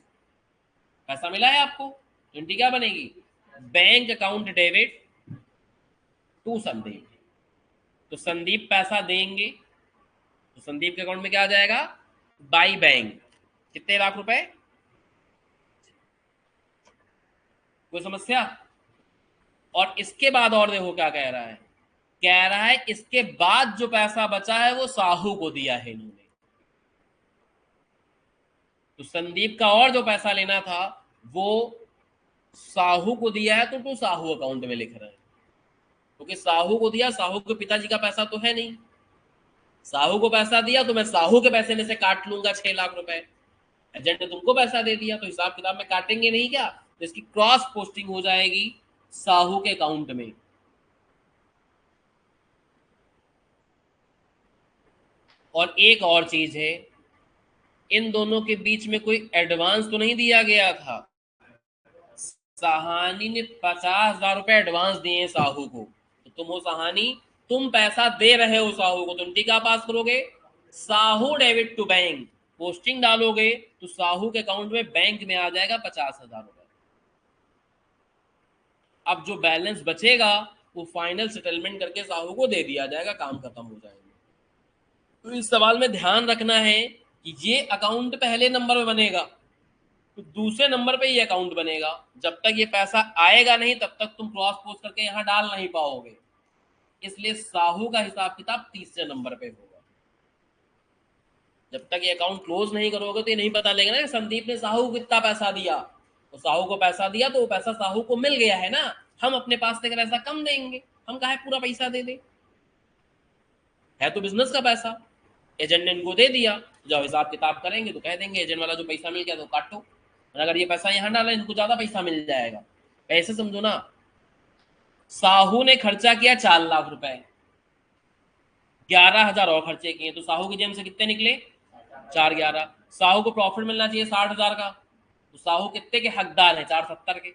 पैसा मिला है आपको, तो एंट्री क्या बनेगी, bank account debit to Sandeep. तो संदीप पैसा देंगे, तो संदीप के अकाउंट में क्या आ जाएगा, बाई बैंक, कितने लाख रुपए, कोई समस्या। और इसके बाद और देखो क्या कह रहा है, कह रहा है इसके बाद जो पैसा बचा है वो साहू को दिया है इन्होंने। तो संदीप का और जो पैसा लेना था वो साहू को दिया है, तो टू साहू अकाउंट में लिख रहे हैं, क्योंकि साहू को दिया, साहू के पिताजी का पैसा तो है नहीं, साहू को पैसा दिया तो मैं साहू के पैसे में से काट लूंगा 6 लाख रुपए, एजेंट ने तुमको पैसा दे दिया तो हिसाब किताब में काटेंगे नहीं क्या, तो इसकी क्रॉस पोस्टिंग हो जाएगी साहू के अकाउंट में। और एक और चीज है, इन दोनों के बीच में कोई एडवांस तो नहीं दिया गया था, सहानी ने 50,000 रुपए एडवांस दिए साहू को, तो तुम हो सहानी, तुम पैसा दे रहे हो साहू को, तुम टीका पास करोगे, Sahu debit to bank, posting डालोगे तो साहू के अकाउंट में बैंक में आ जाएगा 50,000 रुपए। अब जो बैलेंस बचेगा वो फाइनल सेटलमेंट करके साहू को दे दिया जाएगा, काम खत्म हो जाएगा। तो इस सवाल में ध्यान रखना है कि ये अकाउंट पहले नंबर में बनेगा, तो दूसरे नंबर पे ये अकाउंट बनेगा, जब तक ये पैसा आएगा नहीं तब तक तुम क्रॉस पोस्ट करके यहां डाल नहीं पाओगे, इसलिए साहू का हिसाब किताब तीसरे नंबर पे होगा। जब तक ये अकाउंट क्लोज नहीं करोगे तो ये नहीं पता लगेगा ना कि संदीप ने साहू को कितना पैसा दिया, तो साहू को पैसा दिया तो वो पैसा साहू को मिल गया है ना, हम अपने पास से पैसा कम देंगे, हम काहे पूरा पैसा दे दे, है तो बिजनेस का पैसा, एजेंट ने इनको दे दिया, जब हिसाब किताब करेंगे तो कह देंगे एजेंट वाला जो पैसा मिल गया तो काटो, और अगर ये पैसा यहाँ डाला इनको ज्यादा पैसा मिल जाएगा। ऐसे समझो ना, साहू ने खर्चा किया 4 लाख रुपए, 11,000 और खर्चे किए, तो साहू की जेब से कितने निकले, 411। साहू को प्रॉफिट मिलना चाहिए 60,000 का, तो साहू कितने के हकदार हैं, 470 के,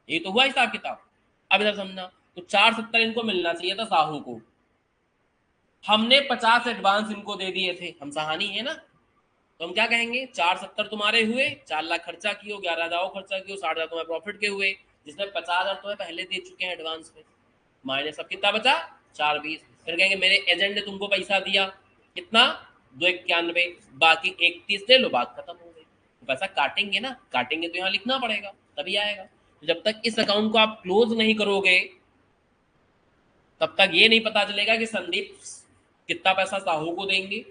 ये तो हुआ हिसाब किताब। अब इधर समझना, तो 470 इनको मिलना चाहिए था साहू को, हमने 50 एडवांस इनको दे दिए थे, हम सहानी है ना, तो हम क्या कहेंगे, 470 तुम्हारे हुए, 4 लाख खर्चा कियो, 11,000 खर्चा कियो, 60,000 तुम्हारे प्रॉफिट के हुए, जिसमें 50,000 तुम्हें पहले दे चुके हैं एडवांस में, माइनस अब कितना बचा, 420। फिर कहेंगे मेरे एजेंट ने तुमको पैसा दिया कितना, 291, बाकी 31 ले लो, बात खत्म हो गई। तो पैसा काटेंगे ना, काटेंगे तो यहाँ लिखना पड़ेगा तभी आएगा। तो जब तक इस अकाउंट को आप क्लोज नहीं करोगे तब तक ये नहीं पता चलेगा कि संदीप कितना पैसा साहू को देंगे,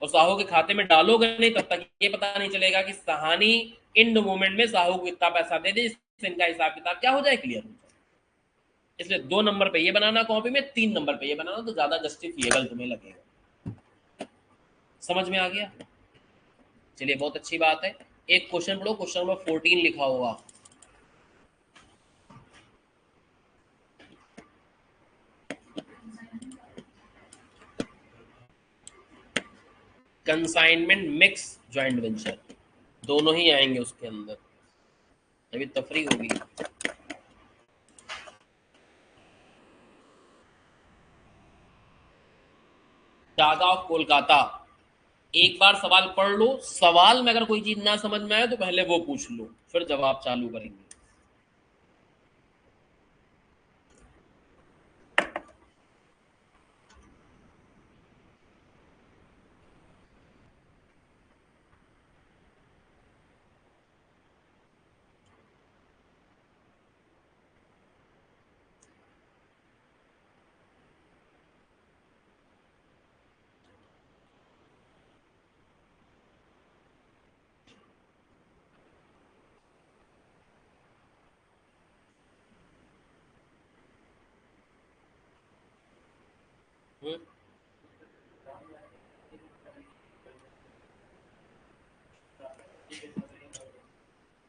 और साहू के खाते में डालोगे नहीं तब तक ये पता नहीं चलेगा कि सहानी इन मोमेंट में साहू को कितना पैसा दे दे, जिससे इनका हिसाब किताब क्या हो जाए, क्लियर हो जाए। इसलिए 2 नंबर पे ये बनाना कॉपी में, 3 नंबर पे ये बनाना, तो ज्यादा जस्टिफिएबल तुम्हें लगेगा। समझ में आ गया, चलिए बहुत अच्छी बात है। एक क्वेश्चन पढ़ो, क्वेश्चन नंबर 14 लिखा होगा, कंसाइनमेंट मिक्स जॉइंट वेंचर, दोनों ही आएंगे उसके अंदर, अभी तफरी होगी। दादा ऑफ कोलकाता, एक बार सवाल पढ़ लो, सवाल में अगर कोई चीज ना समझ में आए तो पहले वो पूछ लो, फिर जवाब चालू करेंगे।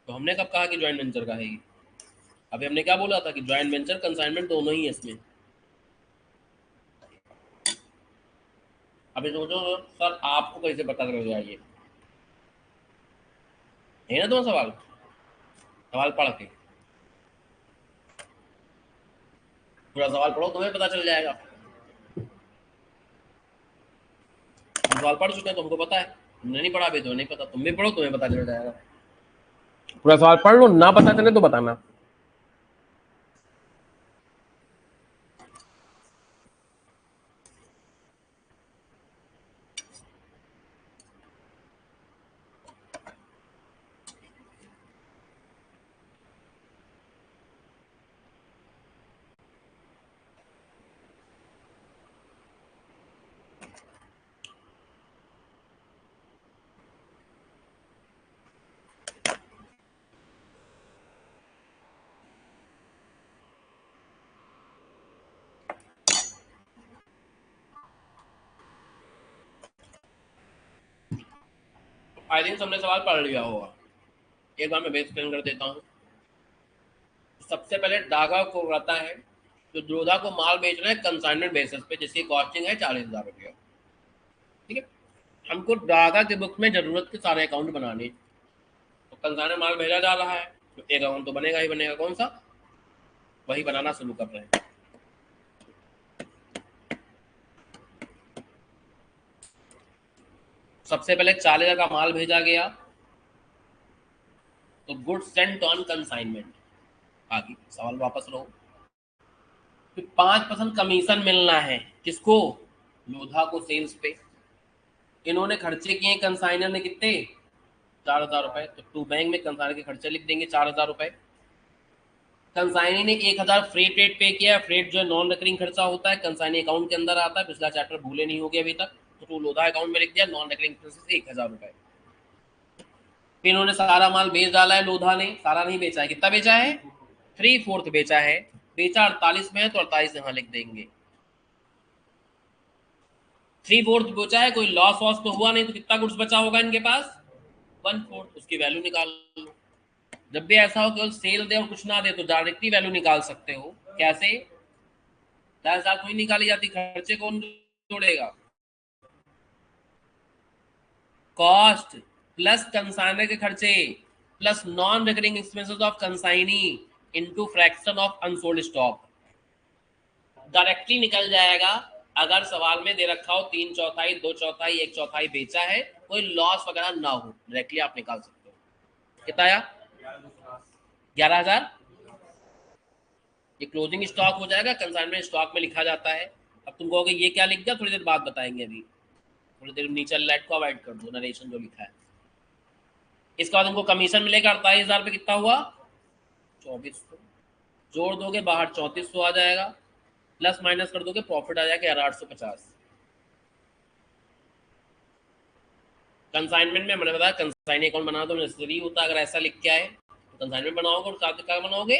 तो हमने कब कहा कि जॉइंट वेंचर का है ये, अभी हमने क्या बोला था कि जॉइंट वेंचर कंसाइनमेंट दोनों ही है इसमें। अभी सोचो सर आपको कैसे पता चल जाए, ये है ना तुम्हारा सवाल, सवाल पढ़ के पूरा सवाल पढ़ो तुम्हें पता चल जाएगा। हम सवाल पढ़ चुके हैं तो हमको पता है, तुमने नहीं पढ़ा अभी तो नहीं पता, तुम भी पढ़ो तुम्हें पता चल जाएगा। पूरा सवाल पढ़ लो, ना पता चले तो बताना। आई थिंक सबने सवाल पढ़ लिया होगा, एक बार मैं बेस एक्सप्लेन कर देता हूँ। सबसे पहले डागा को रहता है तो जोधा को माल बेचना है कंसाइनमेंट बेसिस पे, जिसकी कॉस्टिंग है 40,000 रुपया। ठीक है, हमको डागा के बुक में जरूरत के सारे अकाउंट बनाने, तो कंसाइनमेंट माल भेजा जा रहा है तो एक अकाउंट तो बनेगा ही बनेगा, कौन सा, वही बनाना शुरू कर रहे हैं। सबसे पहले 40,000 का माल भेजा गया तो गुड्स सेंट ऑन कंसाइनमेंट। आगे सवाल वापस रहो, फिर 5% कमीशन मिलना है किसको, लोधा को सेल्स पे। इन्होंने खर्चे किए कंसाइनर ने कितने, 4,000 रुपए, तो टू बैंक में कंसाइनर के खर्चे लिख देंगे 4,000 रुपए। कंसाइनी ने 1,000 फ्रेट रेट पे किया, फ्रेट जो है नॉन रिकरिंग खर्चा होता है, कंसाइनी अकाउंट के अंदर आता है, पिछला चैप्टर भूले नहीं हो गया अभी तक, तो लोधा अकाउंट में लिख दिया नॉन रिकरिंग एक्सपेंसेस 1,000 रुपए। फिर इन्होंने सारा माल बेच डाला है, लोधा ने सारा नहीं बेचा है, कितना बेचा है, 3/4 बेचा है, बेचा 48 में है तो 48 यहाँ लिख देंगे। 3/4 बेचा है, कोई लॉस वॉस तो हुआ नहीं, तो कितना गुड्स बचा होगा इनके पास, 1/4, उसकी वैल्यू निकाल लो। जब भी ऐसा हो केवल सेल दे और कुछ ना दे तो डायरेक्टली वैल्यू निकाल सकते हो, कैसे, 10,000 कोई निकाली जाती, खर्चे कौन जोड़ेगा, कॉस्ट प्लस कंसाइनर के खर्चे plus non recurring expenses of consignee into fraction of unsold stock, directly निकल जाएगा। अगर सवाल में दे रखा हो 3/4, 2/4, 1/4 बेचा है, कोई लॉस वगैरह ना हो, डायरेक्टली आप निकाल सकते हो। कितना आया, 11,000। ये क्लोजिंग स्टॉक हो जाएगा, कंसाइनमेंट स्टॉक में लिखा जाता है। अब तुम कहोगे ये क्या लिख दिया, थोड़ी देर बाद बताएंगे, अभी थोड़ी देर नीचे लाइट को अवॉइड कर दो, नरेशन जो लिखा है। इसके बाद उनको कमीशन मिलेगा 48,000 पे, कितना हुआ 2400, जोड़ दोगे बाहर 3400 आ जाएगा, प्लस माइनस कर दोगे प्रॉफिट आ जाएगा 850। कंसाइनमेंट में मैंने बताया कंसाइनी अकाउंट बनाना तो नेसेसरी होता है, अगर ऐसा लिख के आए तो कंसाइनमेंट बनाओगे और साथ क्या बनाओगे,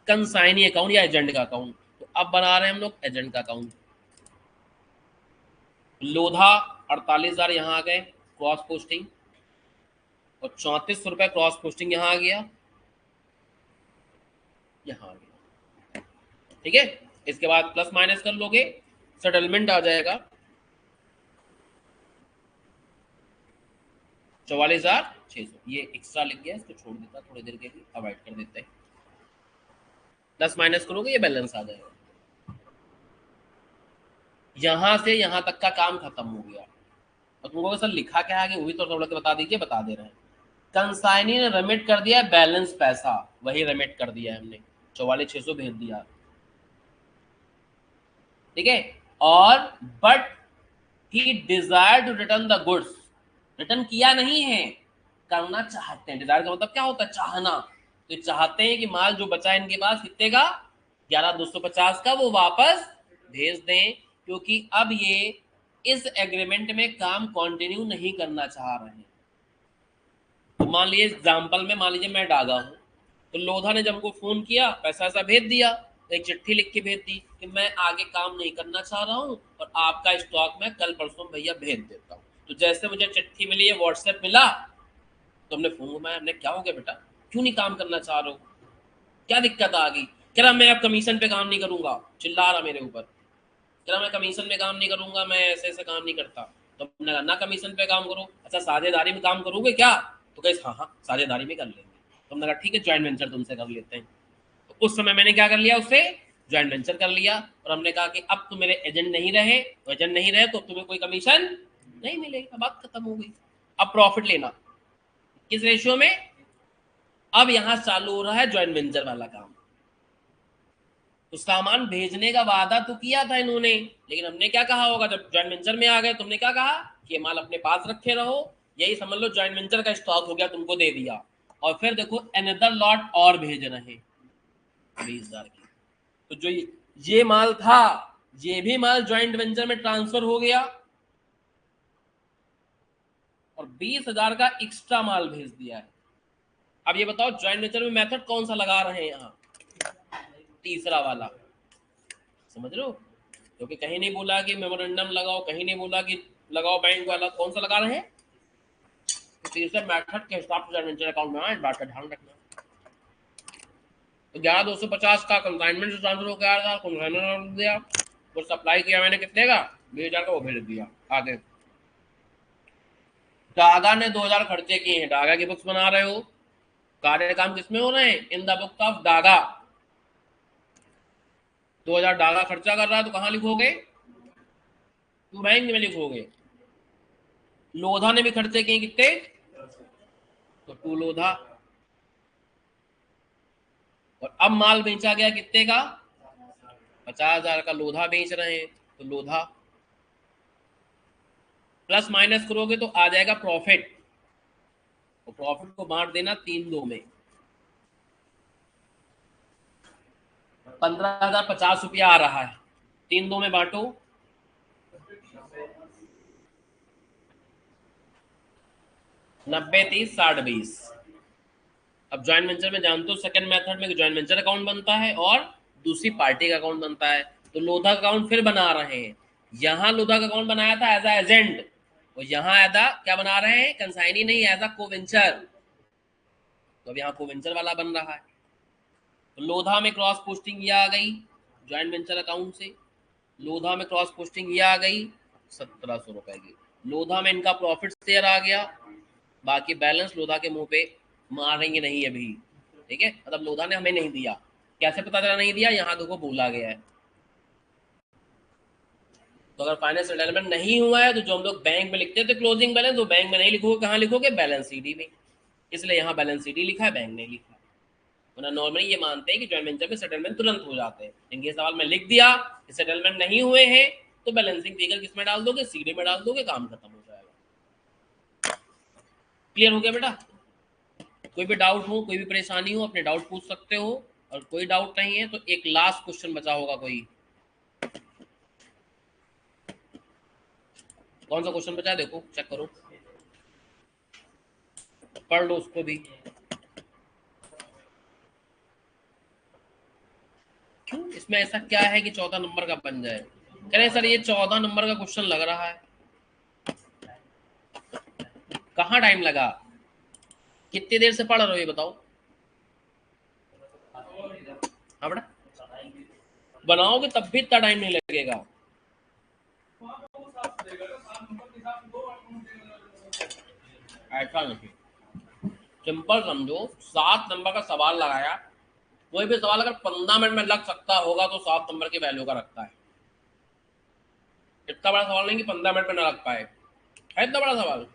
कंसाइनी अकाउंट या एजेंट का अकाउंट। तो अब बना रहे हैं हम लोग एजेंट का अकाउंट। लोधा 48,000 यहाँ आ गए क्रॉस पोस्टिंग, और 3400 रुपए क्रॉस पोस्टिंग यहाँ आ गया, यहाँ आ गया। ठीक है, इसके बाद प्लस माइनस कर लोगे, सेटलमेंट आ जाएगा 44,600। ये एक्स्ट्रा लिख गया, इसको छोड़ देता थोड़ी देर के लिए, अवॉइड कर देते हैं। प्लस माइनस करोगे ये बैलेंस आ जाएगा। यहां से यहां तक का काम खत्म हो गया। और तुमको सर लिखा क्या है, वो भी तो थोड़ा के बता दीजिए, बता दे रहे हैं। कंसाइनी ने रेमिट कर दिया बैलेंस पैसा, वही रेमिट कर दिया हमने, 44,600 भेज दिया। ठीक है, और but he desire to return the goods, return किया नहीं है, करना चाहते हैं। डिजायर का मतलब क्या होता है, चाहना। तो चाहते हैं कि माल जो बचा इनके पास कितने का, 11,250 का, वो वापस भेज दें, क्योंकि अब ये इस एग्रीमेंट में काम कंटिन्यू नहीं करना चाह रहे हैं। तो मान लीजिए एग्जाम्पल में, मान लीजिए मैं डागा हूँ, तो लोधा ने जब हमको फोन किया, पैसा ऐसा भेज दिया, तो एक चिट्ठी लिख के भेज दी कि मैं आगे काम नहीं करना चाह रहा हूँ और आपका स्टॉक मैं कल परसों भैया भेज देता हूँ। तो जैसे मुझे चिट्ठी मिली है, व्हाट्सएप मिला, तो हमने फोन घुमाया, हमने क्या हो गया बेटा, क्यों नहीं काम करना चाह रहे हो, क्या दिक्कत आ गई, कह रहा मैं अब कमीशन पे काम नहीं करूंगा, चिल्ला रहा मेरे ऊपर, कह रहा मैं कमीशन पे काम नहीं करूंगा, मैं ऐसे ऐसे काम नहीं करता। तो हमने कहा ना कमीशन पे काम करो, अच्छा साझेदारी में काम करोगे क्या, तो कहे हाँ हाँ साझेदारी में कर लेंगे। तो हमने कहा ठीक है ज्वाइंट वेंचर तुमसे कर लेते हैं। तो उस समय मैंने क्या कर लिया, उससे ज्वाइंट वेंचर कर लिया, और हमने कहा कि अब तुम मेरे एजेंट नहीं रहे, तो एजेंट नहीं रहे तो तुम्हें कोई कमीशन नहीं मिलेगा, बात खत्म हो गई। अब प्रॉफिट लेना किस रेशियो में, अब यहां चालू हो रहा है जॉइंट वेंचर वाला काम। तो सामान भेजने का वादा तो किया था इन्होंने, लेकिन हमने क्या कहा होगा जब जॉइंट वेंचर में आ गए, तुमने क्या कहा कि ये माल अपने पास रखे रहो, यही समझ लो जॉइंट वेंचर का स्टॉक हो गया, तुमको दे दिया। और फिर देखो अनदर लॉट और भेज रहे हैं 20,000 की। तो जो ये माल था, ये भी माल जॉइंट वेंचर में ट्रांसफर हो गया और 20,000 का एक्स्ट्रा माल भेज दिया है। अब ये बताओ जॉइंट वेंचर में मेथड कौन सा लगा रहे हैं यहाँ? तीसरा वाला, समझ लो। क्योंकि कहीं नहीं बोला कि मेमोरेंडम लगाओ, कहीं नहीं बोला कि लगाओ बैंक वाला, कौन सा लगा रहे हैं? तो तीसरे मेथड के हिसाब से जॉइंट वेंचर अकाउंट में आए, इस बात का ध्यान रखना। तो 11,250 का कंसाइनमेंट से ट्रांसफर होकर आया था, कंसाइनमेंट दिया, वो सप्लाई किया मैंने कितने का? 20,000 का, वो भेज दिया आगे। डागा ने 2,000 खर्चे किए हैं, डागा की बुक्स बना रहे हो, कार्य काम किसमें हो रहे हैं? In the book of Daga. 2,000 Daga खर्चा कर रहा है, तो कहां लिखोगे? तो बैंक में लिखोगे। लोधा ने भी खर्चे किए कितने? तो 2 लोधा। और अब माल बेचा गया कितने का? 50,000 का लोधा बेच रहे हैं, तो लोधा प्लस माइनस करोगे तो आ जाएगा प्रॉफिट। तो प्रॉफिट को बांट देना 3-2 में। 15,050 रुपया आ रहा है, 3-2 में बांटो, 90, 30, 60, 20। अब ज्वाइंट वेंचर में जानते हो सेकंड मेथड में ज्वाइंट वेंचर अकाउंट बनता है और दूसरी पार्टी का अकाउंट बनता है। तो लोधा का अकाउंट फिर बना रहे हैं, यहाँ लोधा का अकाउंट बनाया था एज एजेंट, और यहाँ एज क्या बना रहे हैं? कंसाइनी नहीं, एज को वेंचर। तो अब यहाँ को वेंचर वाला बन रहा है। तो लोधा में क्रॉस पोस्टिंग ये आ गई ज्वाइंट वेंचर अकाउंट से, लोधा में क्रॉस पोस्टिंग ये आ गई 1,700 रुपए की। लोधा में इनका प्रॉफिट शेयर आ गया, बाकी बैलेंस लोधा के मुंह पे मारेंगे नहीं अभी, ठीक है? मतलब लोधा ने हमें नहीं दिया, कैसे पता चला नहीं दिया? यहाँ देखो बोला गया है। तो अगर फाइनेंस सेटलमेंट नहीं हुआ है तो जो हम लोग बैंक में लिखते थे क्लोजिंग बैलेंस, वो बैंक में नहीं लिखोगे, कहाँ लिखोगे? बैलेंस सीडी में। इसलिए यहाँ बैलेंस सीडी लिखा है, बैंक नहीं लिखा। वरना नॉर्मली ये मानते हैं कि जॉइंट वेंचर में सेटलमेंट तुरंत हो जाते हैं, लेकिन ये सवाल में लिख दिया कि सेटलमेंट नहीं हुए हैं, तो बैलेंसिंग फिगर किसमें डाल दोगे? सीडी में डाल दोगे, काम खत्म हो जाएगा। क्लियर हो गया बेटा? कोई भी डाउट हो, कोई भी परेशानी हो, अपने डाउट पूछ सकते हो, और कोई डाउट नहीं है तो एक लास्ट क्वेश्चन बचा होगा कोई। कौन सा क्वेश्चन बचा है देखो, चेक करो, पढ़ लो उसको भी। क्यों इसमें ऐसा क्या है कि 14 नंबर का बन जाए? कह रहे सर ये 14 नंबर का क्वेश्चन लग रहा है। कहाँ टाइम लगा? कितनी देर से पढ़ रहे हो ये बताओ? हाँ बेटा, बनाओगे तब भी इतना टाइम नहीं लगेगा। ऐसा नहीं, सिंपल समझो, 7 नंबर का सवाल लगाया, कोई भी सवाल अगर 15 मिनट में लग सकता होगा तो 7 नंबर की वैल्यू का रखता है। इतना बड़ा सवाल नहीं कि 15 मिनट में ना लग पाए, है इतना बड़ा सवाल।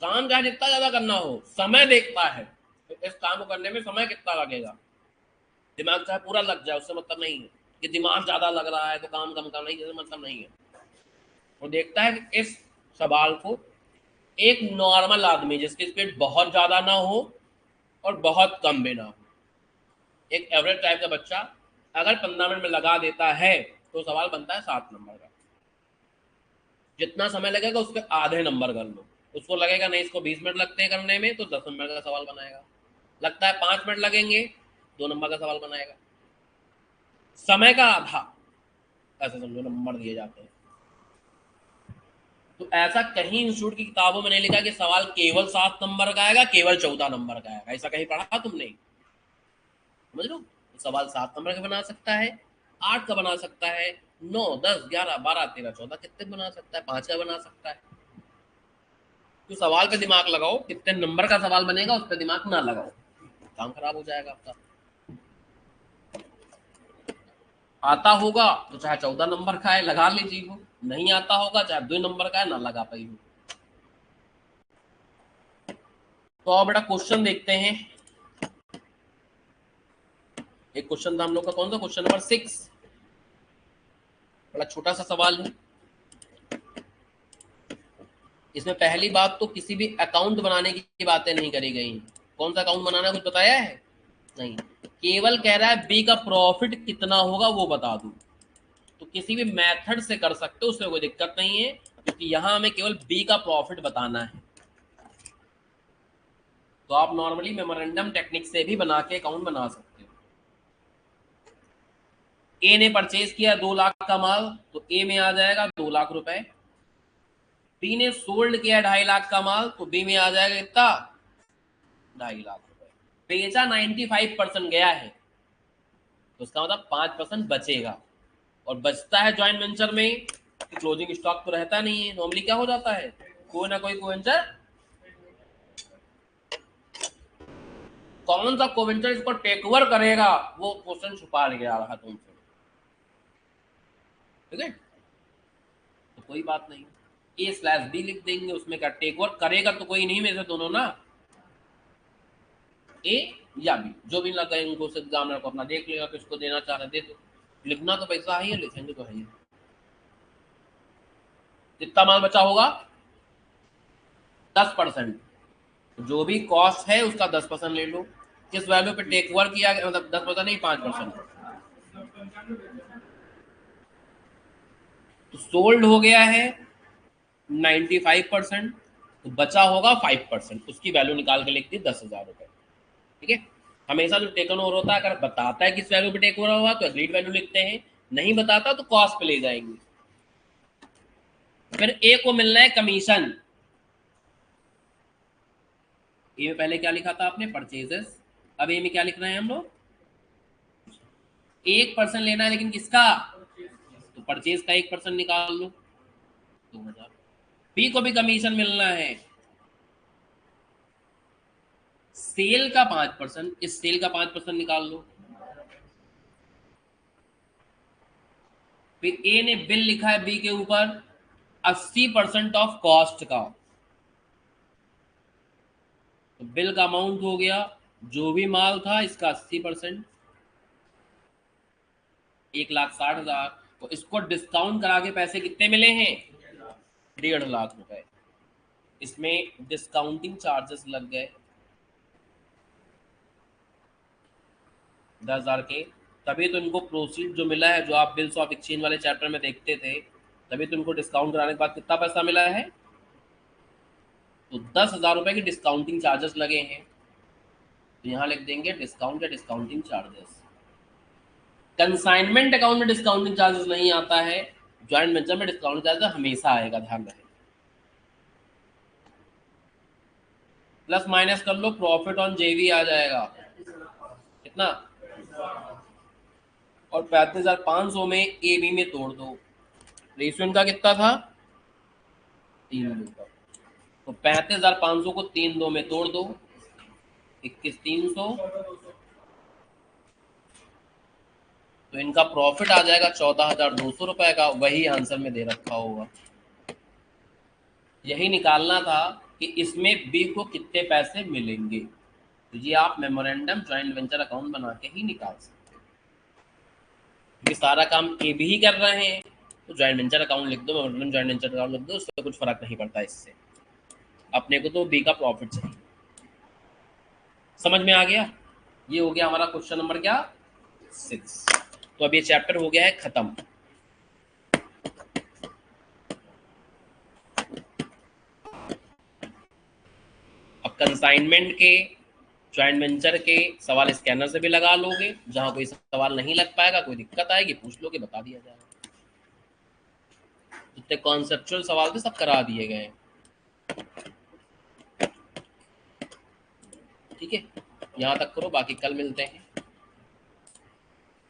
काम चाहे जितना ज्यादा करना हो, समय देखता है इस काम को करने में समय कितना लगेगा। दिमाग चाहे पूरा लग जाए, उससे मतलब नहीं है कि दिमाग ज्यादा लग रहा है तो काम कम करना ही, मतलब नहीं है। वो देखता है कि इस सवाल को एक नॉर्मल आदमी जिसकी स्पीड बहुत ज्यादा ना हो और बहुत कम भी ना हो, एक एवरेज टाइप का बच्चा अगर 15 मिनट में लगा देता है तो सवाल बनता है 7 नंबर का। जितना समय लगेगा उसके आधे नंबर कर लो। उसको लगेगा नहीं इसको 20 मिनट लगते हैं करने में, तो 10 नंबर का सवाल बनाएगा। लगता है 5 मिनट लगेंगे, 2 नंबर का सवाल बनाएगा। समय का आधा, ऐसे समझो नंबर दिए जाते हैं। तो ऐसा कहीं इंस्टीट्यूट की किताबों में नहीं लिखा कि सवाल केवल 7 नंबर का आएगा, केवल 14 नंबर का आएगा, ऐसा कहीं पढ़ा तुमने? समझ लो, सवाल 7 नंबर का बना सकता है, 8 का बना सकता है, 9, 10, 11, 12, 13, 14 कितने बना सकता है, 5 का बना सकता है। तो सवाल पे दिमाग लगाओ, कितने नंबर का सवाल बनेगा उस पर दिमाग ना लगाओ, काम खराब हो जाएगा आपका। आता होगा तो चाहे 14 नंबर का है लगा लीजिए, हो नहीं आता होगा चाहे 2 नंबर का है ना लगा पाई हो। तो अब बेटा क्वेश्चन देखते हैं। एक क्वेश्चन था हम लोग का, कौन सा क्वेश्चन नंबर 6, बड़ा छोटा सा सवाल है। इसमें पहली बात तो किसी भी अकाउंट बनाने की बातें नहीं करी गई। कौन सा अकाउंट बनाना कुछ बताया है नहीं, केवल कह रहा है बी का प्रॉफिट कितना होगा वो बता दूं। तो किसी भी मेथड से कर सकते हो, उसमें कोई दिक्कत नहीं है, क्योंकि यहां हमें केवल बी का प्रॉफिट बताना है। तो आप नॉर्मली मेमोरेंडम टेक्निक से भी बना के अकाउंट बना सकते हो। ए ने परचेज किया 2 लाख का माल, तो ए में आ जाएगा 2 लाख रुपए। बी ने सोल्ड किया 2.5 लाख का माल, तो बी में आ जाएगा इतना 2.5 लाख रुपए। बेचा 95% गया है, तो उसका मतलब 5% बचेगा। और बचता है ज्वाइंट वेंचर में, क्लोजिंग स्टॉक तो रहता नहीं है। नॉर्मली क्या हो जाता है, कोई ना कोई कोवेंचर, कौन सा कोवेंचर इसको टेक ओवर करेगा वो क्वेश्चन छुपा गया रहा तुमसे, ठीक है। तो कोई बात नहीं, ए स्लैश बी लिख देंगे, उसमें क्या टेक ओवर करेगा तो कोई नहीं में से दोनों ना, ए या बी, जो भी लगा उनको एग्जामिनर को अपना देख लेगा, किसको देना चाह रहे दे दो। लिखना तो पैसा है, लिखेंगे तो है। कितना माल बचा होगा 10%, जो भी कॉस्ट है उसका 10% ले लो। किस वैल्यू पे टेक ओवर किया गया, मतलब 10% नहीं 5%। तो सोल्ड हो गया है 95%, तो बचा होगा 5%, उसकी वैल्यू निकाल के लिख दी 10,000 रुपए, ठीक है। हमेशा जो टेकन ओवर होता है, अगर बताता है किस वैल्यू पे टेक ओवर हुआ तो एग्रीड वैल्यू लिखते हैं, नहीं बताता तो कॉस्ट पे ले जाएंगे। फिर ए को मिलना है कमीशन। ए में पहले क्या लिखा था आपने, परचेजेस। अब ए में क्या लिख रहे हैं हम लोग, 1% लेना है, लेकिन किसका, तो परचेज का 1% निकाल लो 2,000। बी को भी कमीशन मिलना है, सेल का 5%, इस सेल का 5% निकाल लो। फिर ए ने बिल लिखा है बी के ऊपर 80% ऑफ कॉस्ट का, तो बिल का अमाउंट हो गया जो भी माल था इसका 80%, 1,60,000। तो इसको डिस्काउंट करा के पैसे कितने मिले हैं, 1.5 लाख रुपए। इसमें डिस्काउंटिंग चार्जेस लग गए 10,000 के, तभी तो इनको प्रोसीड जो मिला है, जो आप बिल्स ऑफ एक्सचेंज वाले चैप्टर में देखते थे, तभी तो इनको डिस्काउंट कराने के बाद कितना पैसा मिला है, तो 10,000 रुपए की डिस्काउंटिंग चार्जेस लगे हैं। तो यहाँ लिख देंगे डिस्काउंट या डिस्काउंटिंग चार्जेस। कंसाइनमेंट अकाउंट में डिस्काउंटिंग चार्जेस नहीं आता है, ज्वाइंट वेंचर में डिस्काउंटिंग चार्जेस हमेशा आएगा, ध्यान रहे। प्लस माइनस कर लो, प्रॉफिट ऑन जेवी आ जाएगा कितना, और 35,500 में ए बी में तोड़ दो। रेशियो इनका कितना था 3:2 का, तो 35,500 को 3:2 में तोड़ दो, 21,300। तो इनका प्रॉफिट आ जाएगा 14,200 रुपए का, वही आंसर में दे रखा होगा। यही निकालना था कि इसमें बी को कितने पैसे मिलेंगे। तो ये आप मेमोरेंडम ज्वाइंट वेंचर अकाउंट बना के ही निकाल सकते हो, क्योंकि सारा काम ए बी ही कर रहे हैं। तो ज्वाइंट वेंचर अकाउंट लिख दो, मेमोरेंडम ज्वाइंट वेंचर अकाउंट लिख दो, उससे कुछ फर्क नहीं पड़ता इससे। अपने को तो बी का प्रॉफिट चाहिए। समझ में आ गया। ये हो गया हमारा क्वेश्चन नंबर क्या 6। तो अब ये चैप्टर हो गया है खत्म। अब कंसाइनमेंट के ज्वाइंट वेंचर के सवाल स्कैनर से भी लगा लोगे, जहां कोई सवाल नहीं लग पाएगा, कोई दिक्कत आएगी पूछ लोगे, बता दिया जाएगा। जितने कॉन्सेप्चुअल सवाल थे सब करा दिए गए, ठीक है। यहाँ तक करो, बाकी कल मिलते हैं।